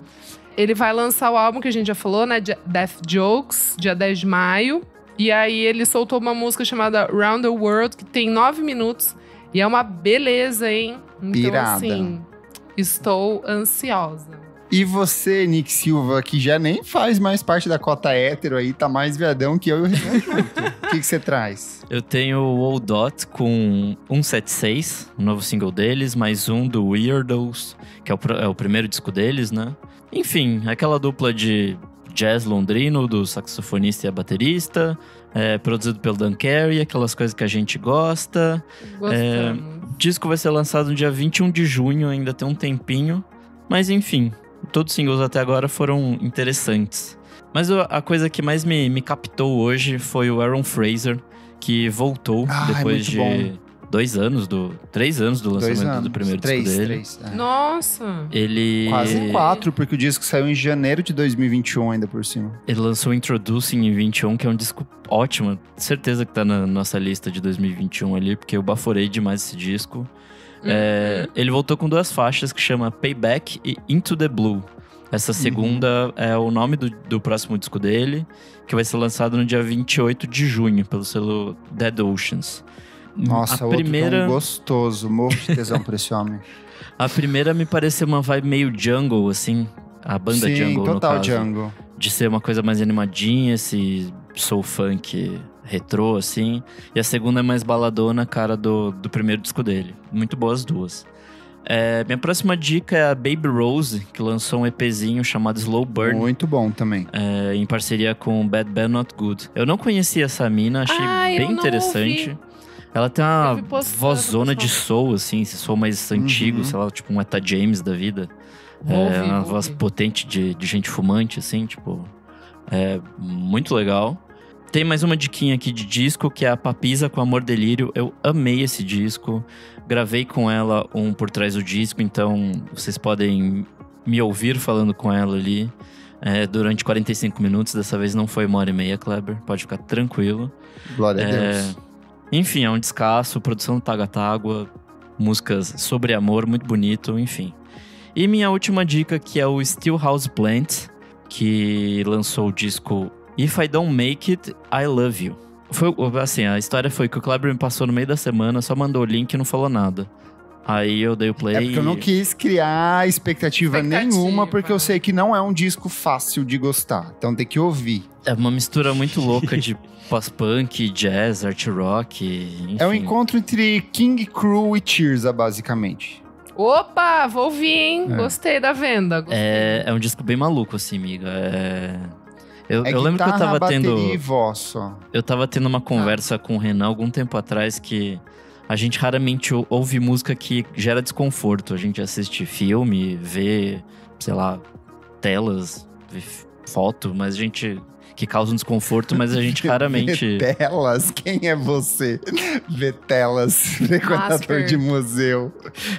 Ele vai lançar o álbum que a gente já falou, né? Death Jokes, dia 10 de maio. E aí ele soltou uma música chamada Round the World, que tem 9 minutos. E é uma beleza, hein? Então, Pirada. assim, estou ansiosa. E você, Nick Silva, que já nem faz mais parte da cota hétero aí, tá mais viadão que eu e o Renan junto. O que você traz? Eu tenho o Old Dot com 176, o novo single deles, mais um do Weirdos, que é o primeiro disco deles, né? Enfim, aquela dupla de jazz londrino, do saxofonista e a baterista, produzido pelo Dan Carey, aquelas coisas que a gente gosta. Gostamos. O disco vai ser lançado no dia 21 de junho, ainda tem um tempinho. Mas enfim, todos os singles até agora foram interessantes. Mas a coisa que mais me captou hoje foi o Aaron Fraser, que voltou depois de muito 3 anos do lançamento do primeiro disco dele. 3, Nossa! Ele... Quase 4, porque o disco saiu em janeiro de 2021 ainda por cima. Ele lançou Introducing em 21, que é um disco ótimo. Certeza que tá na nossa lista de 2021 ali, porque eu baforei demais esse disco. Ele voltou com 2 faixas que chama Payback e Into the Blue. Essa segunda é o nome do próximo disco dele, que vai ser lançado no dia 28 de junho, pelo selo Dead Oceans. Nossa, outro tão gostoso. Morro de tesão por esse homem. A primeira me pareceu uma vibe meio jungle, assim. A banda Sim, jungle, total no caso. jungle. De ser uma coisa mais animadinha, esse soul funk retrô, assim. E a segunda é mais baladona, cara do primeiro disco dele. Muito boas as duas. Minha próxima dica é a Baby Rose, que lançou um EPzinho chamado Slow Burn. Muito bom também. Em parceria com Bad Bad Not Good. Eu não conhecia essa mina, achei bem interessante. Ela tem uma vozona de soul, assim, esse soul mais antigo, sei lá, tipo um Etta James da vida. Uma voz potente de gente fumante, assim, tipo... muito legal. Tem mais uma diquinha aqui de disco, que é a Papisa com Amor Delírio. Eu amei esse disco. Gravei com ela um por trás do disco, então vocês podem me ouvir falando com ela ali durante 45 minutos. Dessa vez não foi 1h30, Kleber. Pode ficar tranquilo. Glória a Deus. Enfim, é um descasso, produção do Tagatágua, músicas sobre amor, muito bonito, enfim. E minha última dica, que é o Stillhouse Plant, que lançou o disco If I Don't Make It, I Love You. Foi, assim, a história foi que o Kleber me passou no meio da semana, só mandou o link e não falou nada. Aí eu dei o play. Porque eu não quis criar expectativa nenhuma, porque eu sei que não é um disco fácil de gostar. Então tem que ouvir. É uma mistura muito louca de pós-punk, jazz, art rock, enfim. É um encontro entre King Crew e Tears, basicamente. Opa, vou ouvir, hein? Gostei da venda. Gostei. É um disco bem maluco, assim, amiga. Eu guitarra, lembro que eu tava bateria e voz só. Eu tava tendo uma conversa com o Renan algum tempo atrás que a gente raramente ouve música que gera desconforto. A gente assiste filme, vê, sei lá, telas, vê foto, mas a gente... que causa um desconforto, mas a gente raramente... Telas? Quem é você? Telas, frequentador de museu.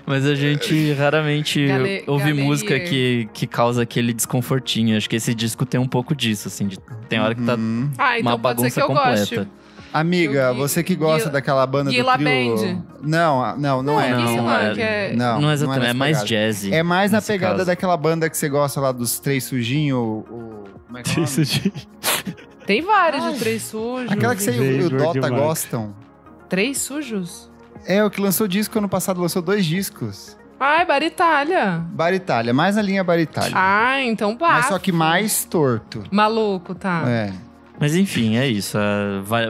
Mas a gente raramente ouve galeria. música que causa aquele desconfortinho. Acho que esse disco tem um pouco disso, assim. Tem hora que tá então uma pode ser que bagunça eu completa. goste. Amiga, você que gosta daquela banda Guila do trio... Band. Não é. Não é exatamente, é mais pegada. jazzy. É mais na nesse pegada caso. daquela banda que você gosta lá dos Três Sujinhos, como é que é o nome? Tem várias de Três Sujos. Aquela que você e o Dota gostam. Três Sujos? É, o que lançou disco ano passado, lançou 2 discos. Ai, Baritalha. Baritalha, mais na linha Baritalha. Ah, então basta. Mas só que mais torto. Maluco, tá. Mas enfim, é isso.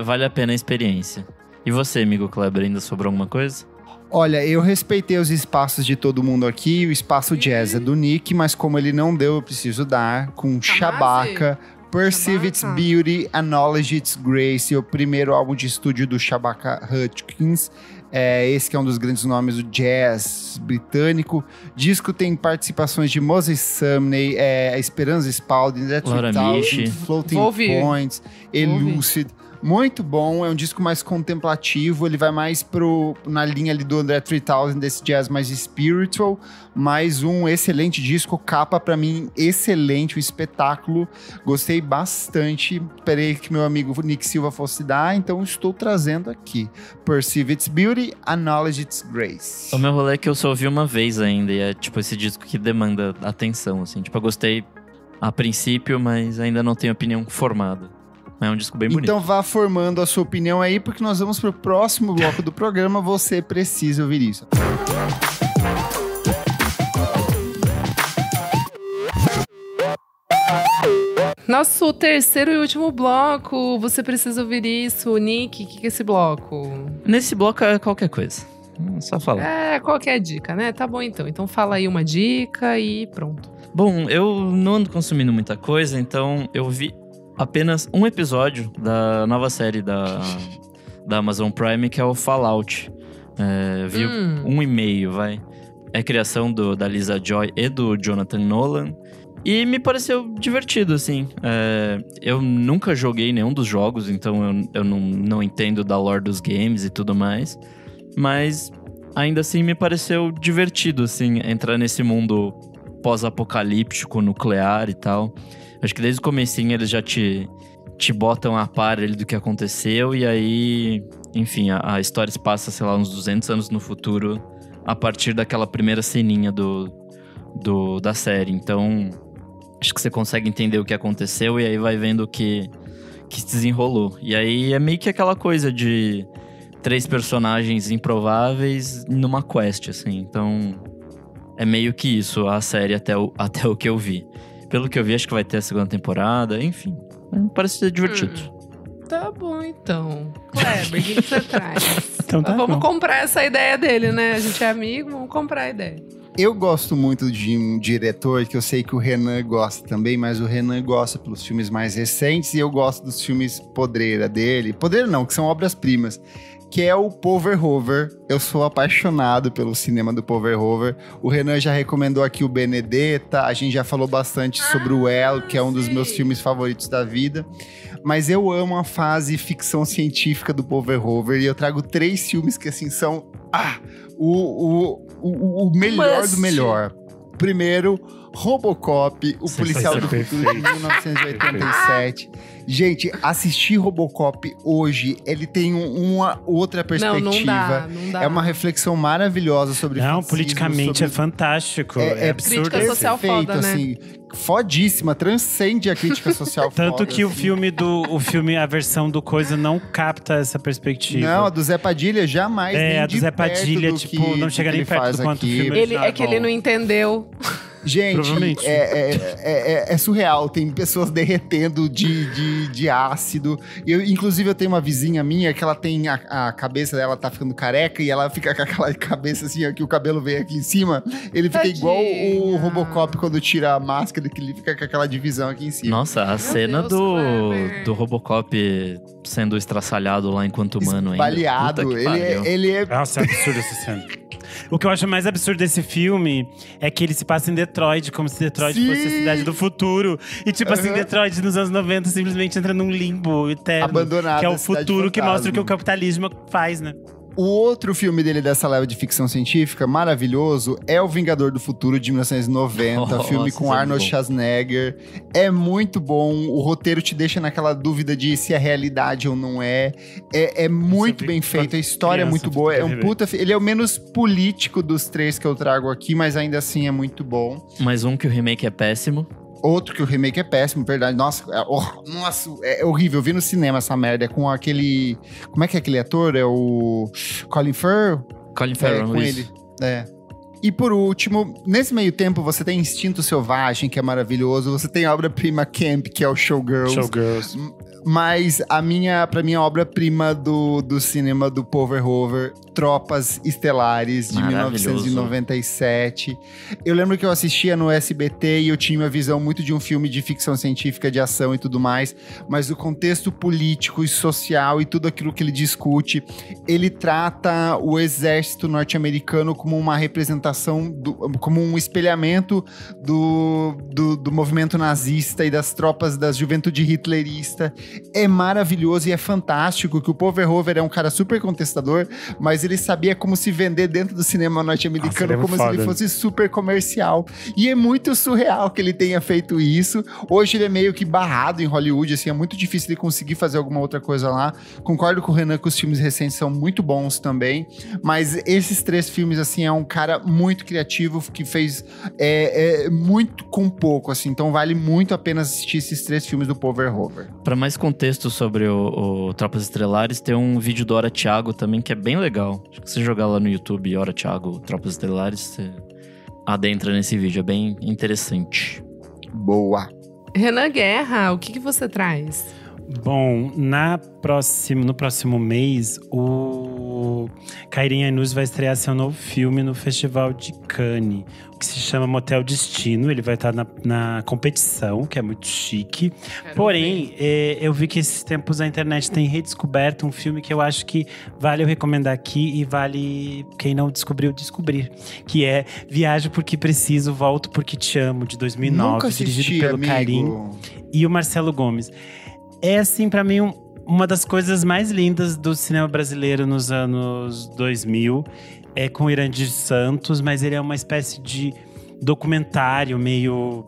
Vale a pena a experiência. E você, amigo Kleber, ainda sobrou alguma coisa? Olha, eu respeitei os espaços de todo mundo aqui. O espaço jazz é do Nick, mas como ele não deu, eu preciso dar. Com Shabaka, Perceive Its Beauty, Acknowledge Its Grace, o primeiro álbum de estúdio do Shabaka Hutchins. Esse que é um dos grandes nomes do jazz britânico. Disco tem participações de Moses Sumney, Esperanza Spalding, Laura Mishi, Floating Points, Elucid. Muito bom, é um disco mais contemplativo, ele vai mais na linha ali do André 3000, desse jazz mais spiritual, mais um excelente disco, capa pra mim excelente, um espetáculo, gostei bastante, esperei que meu amigo Nick Silva fosse dar, então estou trazendo aqui, Perceive Its Beauty, Acknowledge Its Grace. O meu rolê é que eu só ouvi uma vez ainda, e é tipo esse disco que demanda atenção, assim, tipo, eu gostei a princípio, mas ainda não tenho opinião formada. É um disco bem bonito. Então vá formando a sua opinião aí, porque nós vamos pro próximo bloco do programa. Você precisa ouvir isso. Nosso terceiro e último bloco. Você precisa ouvir isso. Nick, o que é esse bloco? Nesse bloco é qualquer coisa. Só falar. Qualquer dica, né? Tá bom então. Então fala aí uma dica e pronto. Bom, eu não ando consumindo muita coisa, então eu vi apenas um episódio da nova série da Amazon Prime, que é o Fallout. Vi 1,5, vai. É criação da Lisa Joy e do Jonathan Nolan. E me pareceu divertido, assim. Eu nunca joguei nenhum dos jogos, então eu não entendo da lore dos games e tudo mais. Mas, ainda assim, me pareceu divertido, assim, entrar nesse mundo pós-apocalíptico, nuclear e tal. Acho que desde o comecinho eles já te botam a par ali do que aconteceu. E aí, enfim, a história se passa, sei lá, uns 200 anos no futuro, a partir daquela primeira ceninha da série. Então, acho que você consegue entender o que aconteceu e aí vai vendo o que se desenrolou. E aí é meio que aquela coisa de 3 personagens improváveis numa quest, assim. Então, é meio que isso, a série até o que eu vi. Pelo que eu vi, acho que vai ter a segunda temporada, enfim. Parece ser divertido. Tá bom, então. Kleber, o que você traz? Então tá vamos bom. comprar essa ideia dele, né? A gente é amigo, vamos comprar a ideia. Eu gosto muito de um diretor que eu sei que o Renan gosta também, mas o Renan gosta pelos filmes mais recentes e eu gosto dos filmes podreira dele. Podreira não, que são obras-primas. Que é o Paul Verhoeven. Eu sou apaixonado pelo cinema do Paul Verhoeven. O Renan já recomendou aqui o Benedetta. A gente já falou bastante sobre o El, que é um dos meus filmes favoritos da vida. Mas eu amo a fase ficção científica do Paul Verhoeven. E eu trago 3 filmes que, assim, são o melhor do melhor. Primeiro, Robocop, o policial do futuro de 1987. Gente, assistir Robocop hoje, ele tem uma outra perspectiva. Não dá. É uma reflexão maravilhosa sobre Não, fascismo, politicamente sobre... é fantástico. É absurdo. Crítica social perfeito, foda, né? assim, fodíssima, transcende a crítica social Tanto foda, que assim. a versão do Coisa não capta essa perspectiva. Não, a do Zé Padilha jamais nem a de do Zé perto Padilha, do tipo, que- não do chega que nem ele perto faz do quanto aqui. o filme Ele, é original que ele bom. não entendeu. Gente, Provavelmente. é surreal. Tem pessoas derretendo de ácido. Inclusive, eu tenho uma vizinha minha que ela tem a cabeça dela tá ficando careca e ela fica com aquela cabeça assim, ó, que o cabelo vem aqui em cima. Ele fica Tadinha. igual o Robocop quando tira a máscara, que ele fica com aquela divisão aqui em cima. Nossa, a cena Deus, Kleber. do Robocop sendo estraçalhado lá enquanto humano ainda. Baleado. Puta que pariu. Ele é Nossa, é absurdo essa cena. O que eu acho mais absurdo desse filme é que ele se passa em Detroit, como se Detroit Sim. fosse a cidade do futuro. E tipo assim, Detroit nos anos 90 simplesmente entra num limbo eterno. Abandonado, Que é o cidade futuro que fantasma. mostra o que o capitalismo faz, né? O outro filme dele dessa leva de ficção científica, maravilhoso, é O Vingador do Futuro, de 1990. Nossa, Filme com isso é Arnold bom. Schwarzenegger. É muito bom. O roteiro te deixa naquela dúvida de se é realidade ou não é. É muito Isso eu vi bem feito. A história é criança, muito boa. É um TV. puta... Ele é o menos político dos 3 que eu trago aqui, mas ainda assim é muito bom. Mais um que o remake é péssimo. Outro que o remake é péssimo, verdade. Nossa, é horrível. Eu vi no cinema essa merda. É com aquele... Como é que é aquele ator? É o Colin Farrell? Colin Farrell, com isso. ele. É. E por último, nesse meio tempo você tem Instinto Selvagem, que é maravilhoso. Você tem a obra-prima Camp, que é o Showgirls. Mas pra mim, a obra-prima do cinema do Paul Verhoeven, Tropas Estelares, de 1997. Eu lembro que eu assistia no SBT e eu tinha uma visão muito de um filme de ficção científica, de ação e tudo mais, mas o contexto político e social e tudo aquilo que ele discute, ele trata o exército norte-americano como uma representação, como um espelhamento do movimento nazista e das tropas da juventude hitlerista. É maravilhoso e é fantástico que o Paul Verhoeven é um cara super contestador, mas ele sabia como se vender dentro do cinema norte-americano como se ele fosse super comercial. E é muito surreal que ele tenha feito isso. Hoje ele é meio que barrado em Hollywood, assim, é muito difícil ele conseguir fazer alguma outra coisa lá. Concordo com o Renan que os filmes recentes são muito bons também, mas esses 3 filmes, assim, é um cara muito criativo que fez muito com pouco, assim, então vale muito a pena assistir esses 3 filmes do Paul Verhoeven. Pra mais contexto sobre o Tropas Estelares, tem um vídeo do Hora Thiago também que é bem legal. Acho que você jogar lá no YouTube, Hora Thiago, Tropas Estelares, você adentra nesse vídeo. É bem interessante. Boa. Renan Guerra, o que você traz? Bom, no próximo mês, o Kairin Ainuz vai estrear seu novo filme no Festival de Cannes, que se chama Motel Destino. Ele vai estar na competição, que é muito chique. Porém, eu vi que esses tempos a internet tem redescoberto um filme que eu acho que vale eu recomendar aqui e vale quem não descobriu, descobrir. Que é Viajo Porque Preciso, Volto Porque Te Amo, de 2009. Nunca assisti, dirigido pelo Kairin e o Marcelo Gomes. É, assim, pra mim, uma das coisas mais lindas do cinema brasileiro nos anos 2000. É com o Irandir Santos, mas ele é uma espécie de documentário meio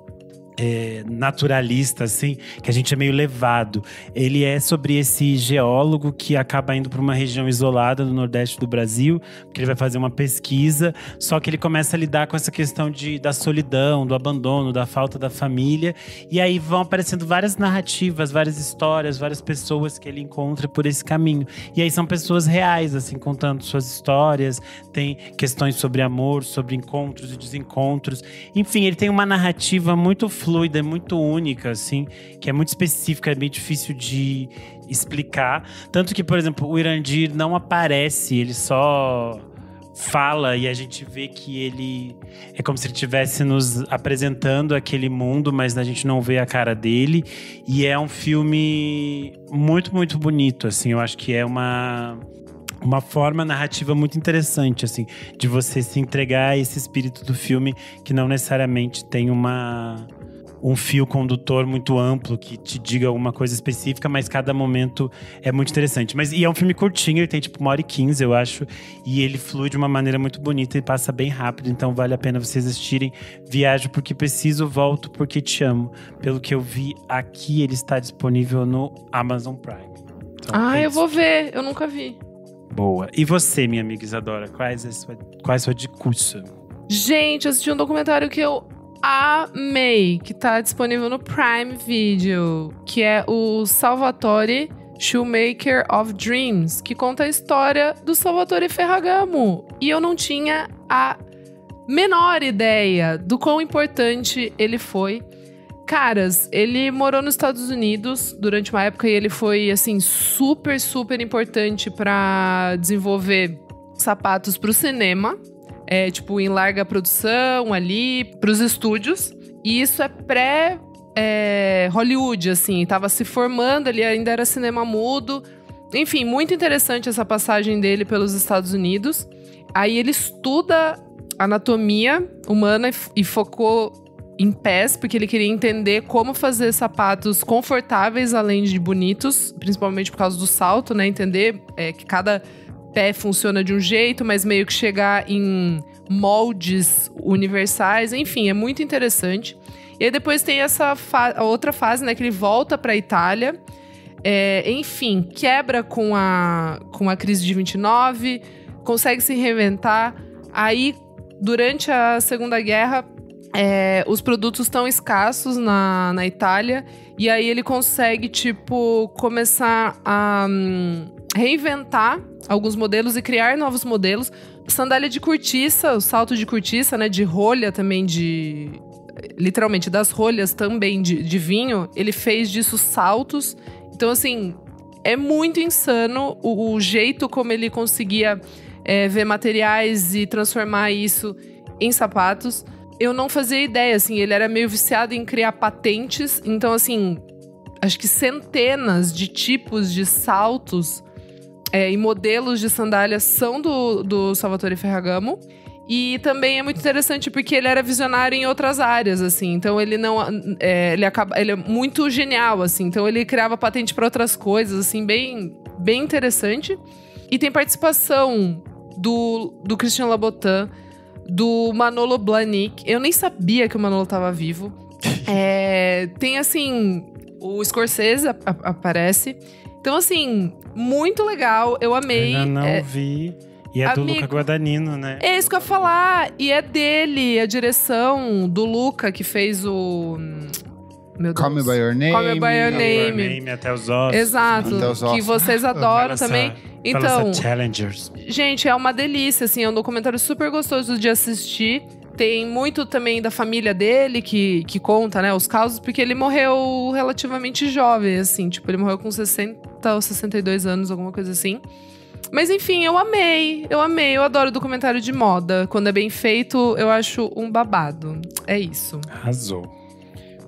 naturalista, assim, que a gente é meio levado. Ele é sobre esse geólogo que acaba indo para uma região isolada do Nordeste do Brasil, porque ele vai fazer uma pesquisa, só que ele começa a lidar com essa questão da solidão, do abandono, da falta da família, e aí vão aparecendo várias narrativas, várias histórias, várias pessoas que ele encontra por esse caminho. E aí são pessoas reais, assim, contando suas histórias, tem questões sobre amor, sobre encontros e desencontros. Enfim, ele tem uma narrativa muito fluida, muito única, assim, que é muito específica, é bem difícil de explicar. Tanto que, por exemplo, o Irandir não aparece, ele só fala e a gente vê que ele é como se ele estivesse nos apresentando aquele mundo, mas a gente não vê a cara dele. E é um filme muito, muito bonito, assim. Eu acho que é uma forma narrativa muito interessante, assim, de você se entregar a esse espírito do filme, que não necessariamente tem um fio condutor muito amplo que te diga alguma coisa específica, mas cada momento é muito interessante. E é um filme curtinho, ele tem tipo 1h15, eu acho, e ele flui de uma maneira muito bonita e passa bem rápido, então vale a pena vocês assistirem. Viajo Porque Preciso, Volto Porque Te Amo. Pelo que eu vi aqui, ele está disponível no Amazon Prime. Então, eu vou ver, eu nunca vi. Boa. E você, minha amiga Isadora, qual é a sua discurso? Gente, eu assisti um documentário que eu amei, que tá disponível no Prime Video, que é o Salvatore Shoemaker of Dreams, que conta a história do Salvatore Ferragamo. E eu não tinha a menor ideia do quão importante ele foi. Caras, ele morou nos Estados Unidos durante uma época e ele foi, assim, super, super importante pra desenvolver sapatos pro cinema. Tipo, em larga produção ali, pros estúdios. E isso é pré-Hollywood, assim. Tava se formando, ele ainda era cinema mudo. Enfim, muito interessante essa passagem dele pelos Estados Unidos. Aí ele estuda anatomia humana e focou em pés, porque ele queria entender como fazer sapatos confortáveis, além de bonitos. Principalmente por causa do salto, né? Entender que cada pé funciona de um jeito, mas meio que chegar em moldes universais. Enfim, é muito interessante. E aí depois tem essa outra fase, né? Que ele volta pra Itália. Enfim, quebra com a crise de 29, consegue se reinventar. Aí, durante a Segunda Guerra, os produtos estão escassos na Itália. E aí ele consegue, tipo, começar a reinventar alguns modelos e criar novos modelos. Sandália de cortiça, o salto de cortiça, né? De rolha também, literalmente, das rolhas também de vinho. Ele fez disso saltos. Então, assim, é muito insano o jeito como ele conseguia ver materiais e transformar isso em sapatos. Eu não fazia ideia, assim, ele era meio viciado em criar patentes. Então, assim, acho que centenas de tipos de saltos e modelos de sandálias são do Salvatore Ferragamo. E também é muito interessante porque ele era visionário em outras áreas, assim. Então, ele não... ele é muito genial, assim. Então, ele criava patente para outras coisas, assim, bem, bem interessante. E tem participação do Christian Louboutin, do Manolo Blahnik. Eu nem sabia que o Manolo estava vivo. Tem, assim... O Scorsese aparece. Então, assim, muito legal. Eu amei. Eu não vi. E é do Luca Guadagnino, né? É isso que eu ia falar. E é dele, a direção do Luca, que fez o... Meu Deus. Call Me By Your Name. Call Me By Your Name. Até os Ossos. Exato. Que vocês adoram também. Então, Challengers. Gente, é uma delícia, assim. É um documentário super gostoso de assistir. Tem muito também da família dele que conta, né, os causos, porque ele morreu relativamente jovem, assim. Tipo, ele morreu com 60 ou 62 anos, alguma coisa assim. Mas enfim, eu amei. Eu adoro documentário de moda. Quando é bem feito, eu acho um babado. É isso. Arrasou.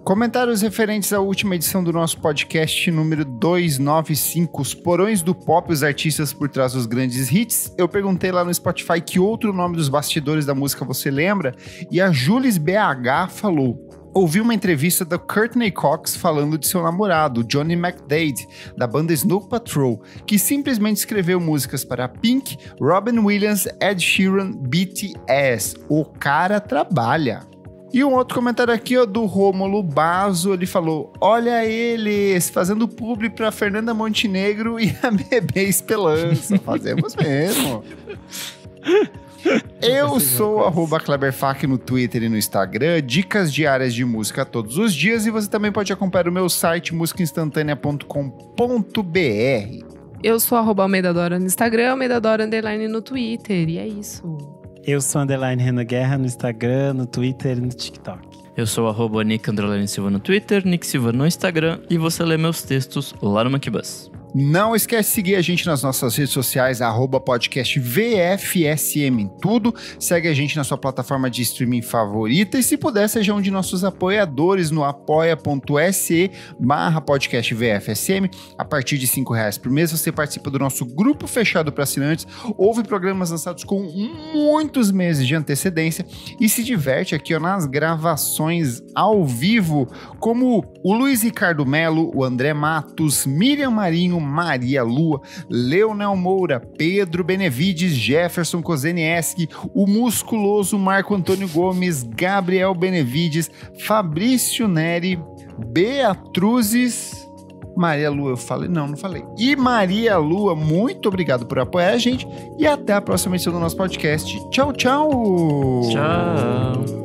Comentários referentes à última edição do nosso podcast número 295, Os Porões do Pop, os artistas por trás dos grandes hits. Eu perguntei lá no Spotify que outro nome dos bastidores da música você lembra, e a Jules BH falou: ouvi uma entrevista da Courtney Cox falando de seu namorado, Johnny McDade, da banda Snow Patrol, que simplesmente escreveu músicas para Pink, Robin Williams, Ed Sheeran, BTS. O cara trabalha. E um outro comentário aqui, ó, do Rômulo Basso, ele falou: olha eles, fazendo publi pra Fernanda Montenegro e a Bebê Espelança. Fazemos mesmo. Eu sou @KleberFak no Twitter e no Instagram, dicas diárias de música todos os dias, e você também pode acompanhar o meu site musicainstantanea.com.br. Eu sou @AlmeidaDora no Instagram, AlmeidaDora _ no Twitter, e é isso. Eu sou _Renan Guerra no Instagram, no Twitter e no TikTok. Eu sou @Nick_Silva no Twitter, Nick Silva no Instagram, e você lê meus textos lá no Monkey Bus. Não esquece de seguir a gente nas nossas redes sociais, @podcast VFSM em tudo. Segue a gente na sua plataforma de streaming favorita, e se puder, seja um de nossos apoiadores no apoia.se/podcast VFSM. A partir de R$5 por mês, você participa do nosso grupo fechado para assinantes, ouve programas lançados com muitos meses de antecedência e se diverte aqui, ó, nas gravações ao vivo, como o Luiz Ricardo Melo, o André Matos, Miriam Marinho, Maria Lua, Leonel Moura, Pedro Benevides, Jefferson Kozenieski, o musculoso Marco Antônio Gomes, Gabriel Benevides, Fabrício Neri, Beatruzes, Maria Lua, eu falei? Não falei. E Maria Lua, muito obrigado por apoiar a gente e até a próxima edição do nosso podcast. Tchau, tchau! Tchau!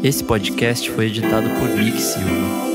Esse podcast foi editado por Nick Silva.